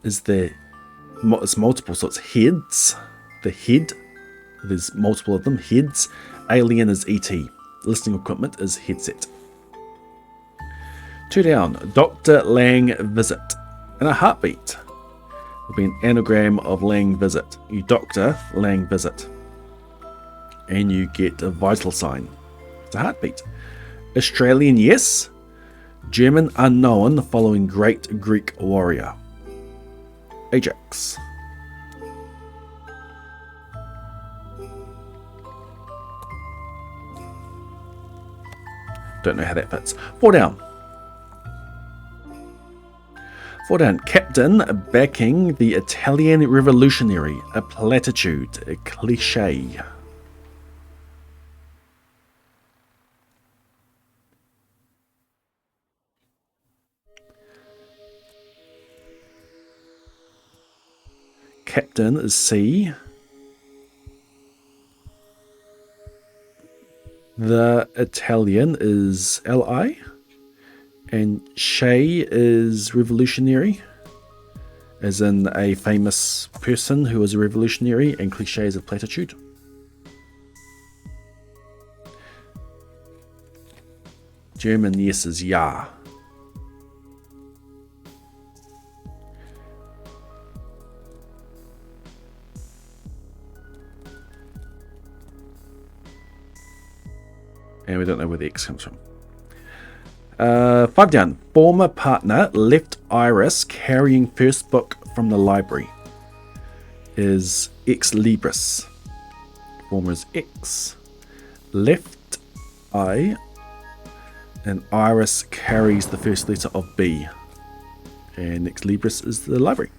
is it's multiple, so it's heads. The head. There's multiple of them. Heads. Alien is ET. Listening equipment is headset. 2 down. Dr. Lang visit. And a heartbeat will be an anagram of Lang visit. You doctor Lang visit. And you get a vital sign. It's a heartbeat. Australian yes. German unknown following great Greek warrior. Ajax. Don't know how that fits. 4 down. 4 down. Captain backing the Italian revolutionary. A platitude. A cliche. Captain is C. The Italian is LI. And Shay is revolutionary. As in a famous person who was a revolutionary. And cliche is a platitude. German yes is ja. And we don't know where the X comes from. 5 down. Former partner left Iris carrying first book from the library. Is ex libris. Former is X. Left I. And Iris carries the first letter of B. And ex libris is the library.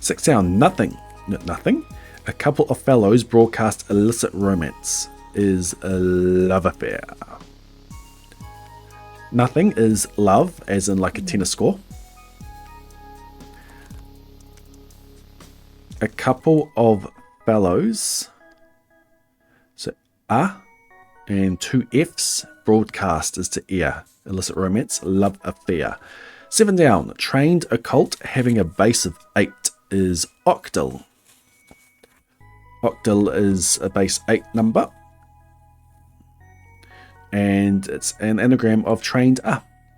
6 down. Nothing. Nothing. A couple of fellows broadcast illicit romance. Is a love affair. Nothing is love, as in like a tennis score. A couple of fellows. So a and 2 F's. Broadcast is to air. Illicit romance, love affair. 7 down. Trained occult having a base of 8 is octal. Octal is a base 8 number. And it's an anagram of trained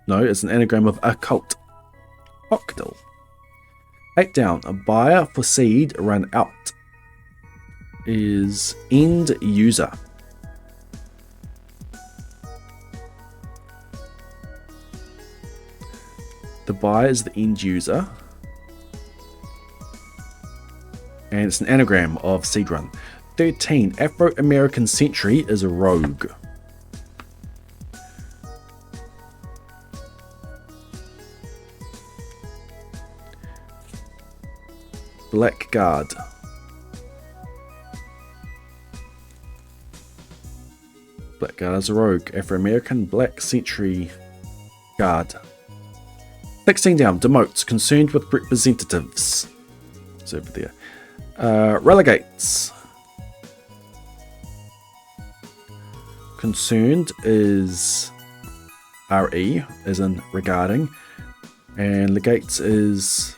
No, it's an anagram of occult. Octal. 8 down. A buyer for seed run out. Is end user. The buyer is the end user. And it's an anagram of seed run. 13. Afro-American sentry is a rogue. Blackguard. Blackguard is a rogue. Afro-American black sentry guard. 16 down. Demotes. Concerned with representatives. It's over there. Relegates. Concerned is RE, as in regarding. And legates is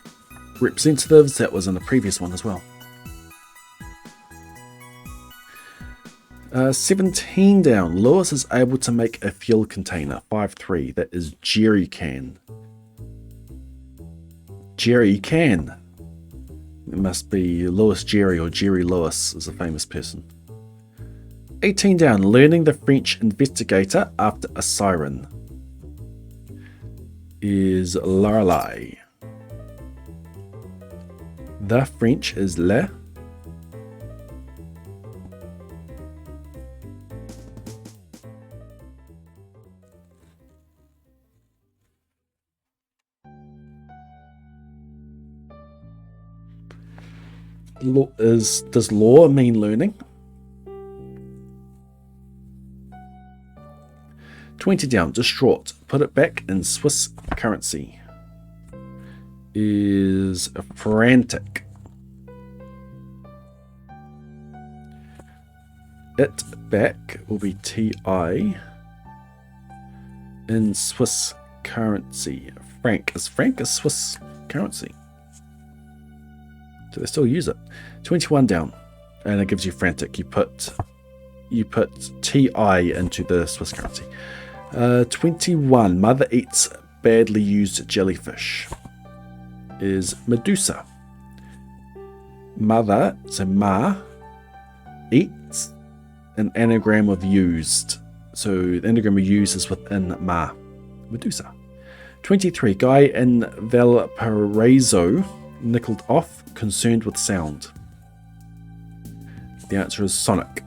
representatives. That was in the previous one as well. 17 down. Lewis is able to make a fuel container. 5-3. That is jerry can. Jerry can. It must be Lewis Jerry or Jerry Lewis is a famous person. 18 down. Learning the French investigator after a siren is Lorelei. The French is le. Does law mean learning? 20 down. Distraught. Put it back in Swiss currency. Is frantic. It back will be TI in Swiss currency. Franc is Swiss currency. So they still use it. 21 down, and it gives you frantic. You put TI into the Swiss currency. 21. Mother eats badly used jellyfish. Is Medusa. Mother, so ma, eats, an anagram of used. So the anagram of used is within ma. Medusa. 23. Guy in Valparaiso nickeled off, concerned with sound. The answer is Sonic.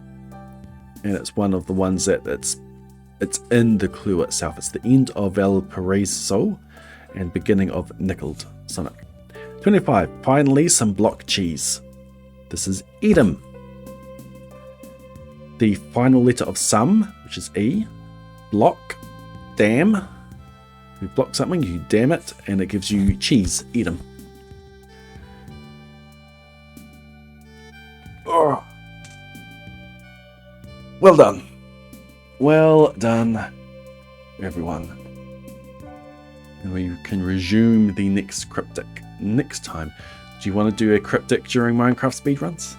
And it's one of the ones that it's in the clue itself. It's the end of Valparaiso and beginning of nickeled. Sonic. 25. Finally, some block cheese. This is Edam. The final letter of some, which is E. Block. Damn. If you block something, you damn it, and it gives you cheese. Edam. Oh. Well done. Well done, everyone. And we can resume the next cryptic next time. Do you want to do a cryptic during Minecraft speedruns?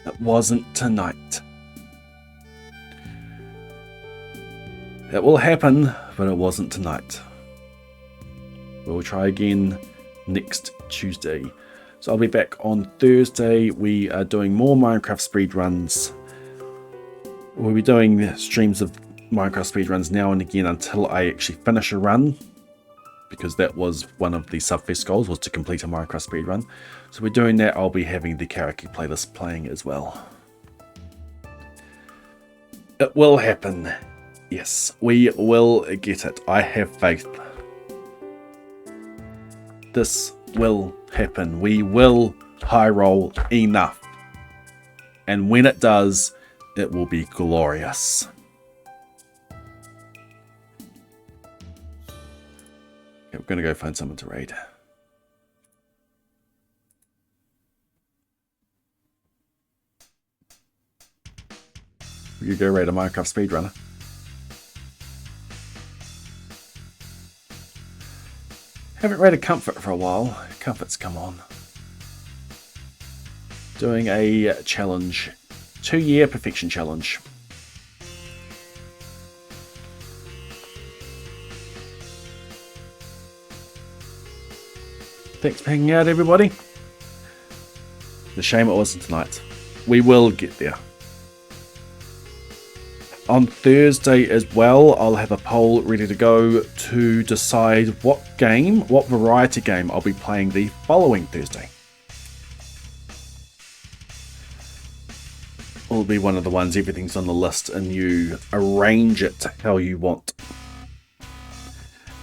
It wasn't tonight. It will happen, but it wasn't tonight. We'll try again next Tuesday. So I'll be back on Thursday. We are doing more Minecraft speedruns. We'll be doing streams of Minecraft speedruns now and again until I actually finish a run, because that was one of the Subfest goals, was to complete a Minecraft speedrun. So we're doing that. I'll be having the karaoke playlist playing as well. It will happen. Yes, we will get it. I have faith. This will happen. We will high roll enough. And when it does, it will be glorious. Okay, we're going to go find someone to raid. You go raid a Minecraft speedrunner. Haven't raided Comfort for a while. Comfort's come on. Doing a challenge. 2-year perfection challenge. Thanks for hanging out, everybody. The shame it wasn't tonight. We will get there. On Thursday as well, I'll have a poll ready to go to decide what variety game I'll be playing the following Thursday. It'll be one of the ones everything's on the list and you arrange it how you want.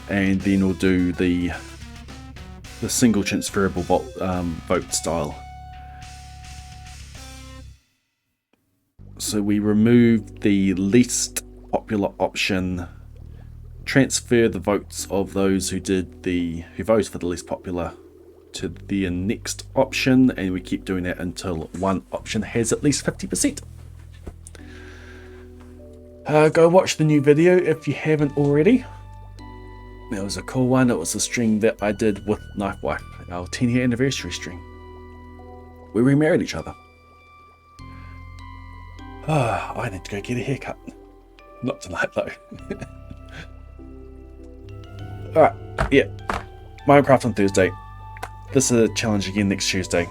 And then we'll do the single transferable vote style. So we remove the least popular option, transfer the votes of those who voted for the least popular to the next option, and we keep doing that until one option has at least 50%. Go watch the new video if you haven't already. That was a cool one. It was a stream that I did with Knife Wife, our 10-year anniversary stream. We remarried each other. I need to go get a haircut. Not tonight though. Alright, yeah. Minecraft on Thursday. This is a challenge again next Tuesday.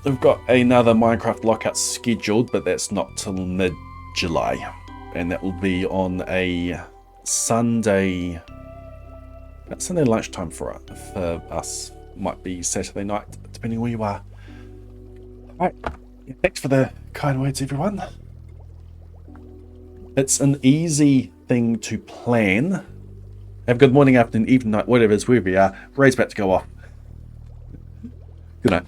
We've got another Minecraft lockout scheduled, but that's not till mid-July. And that will be on a Sunday. That's Sunday lunchtime for us. Might be Saturday night, depending where you are. Alright, thanks for the kind words, everyone. It's an easy thing to plan. Have a good morning, afternoon, evening, night, whatever it is, wherever you are. Raid's about to go off. Good night.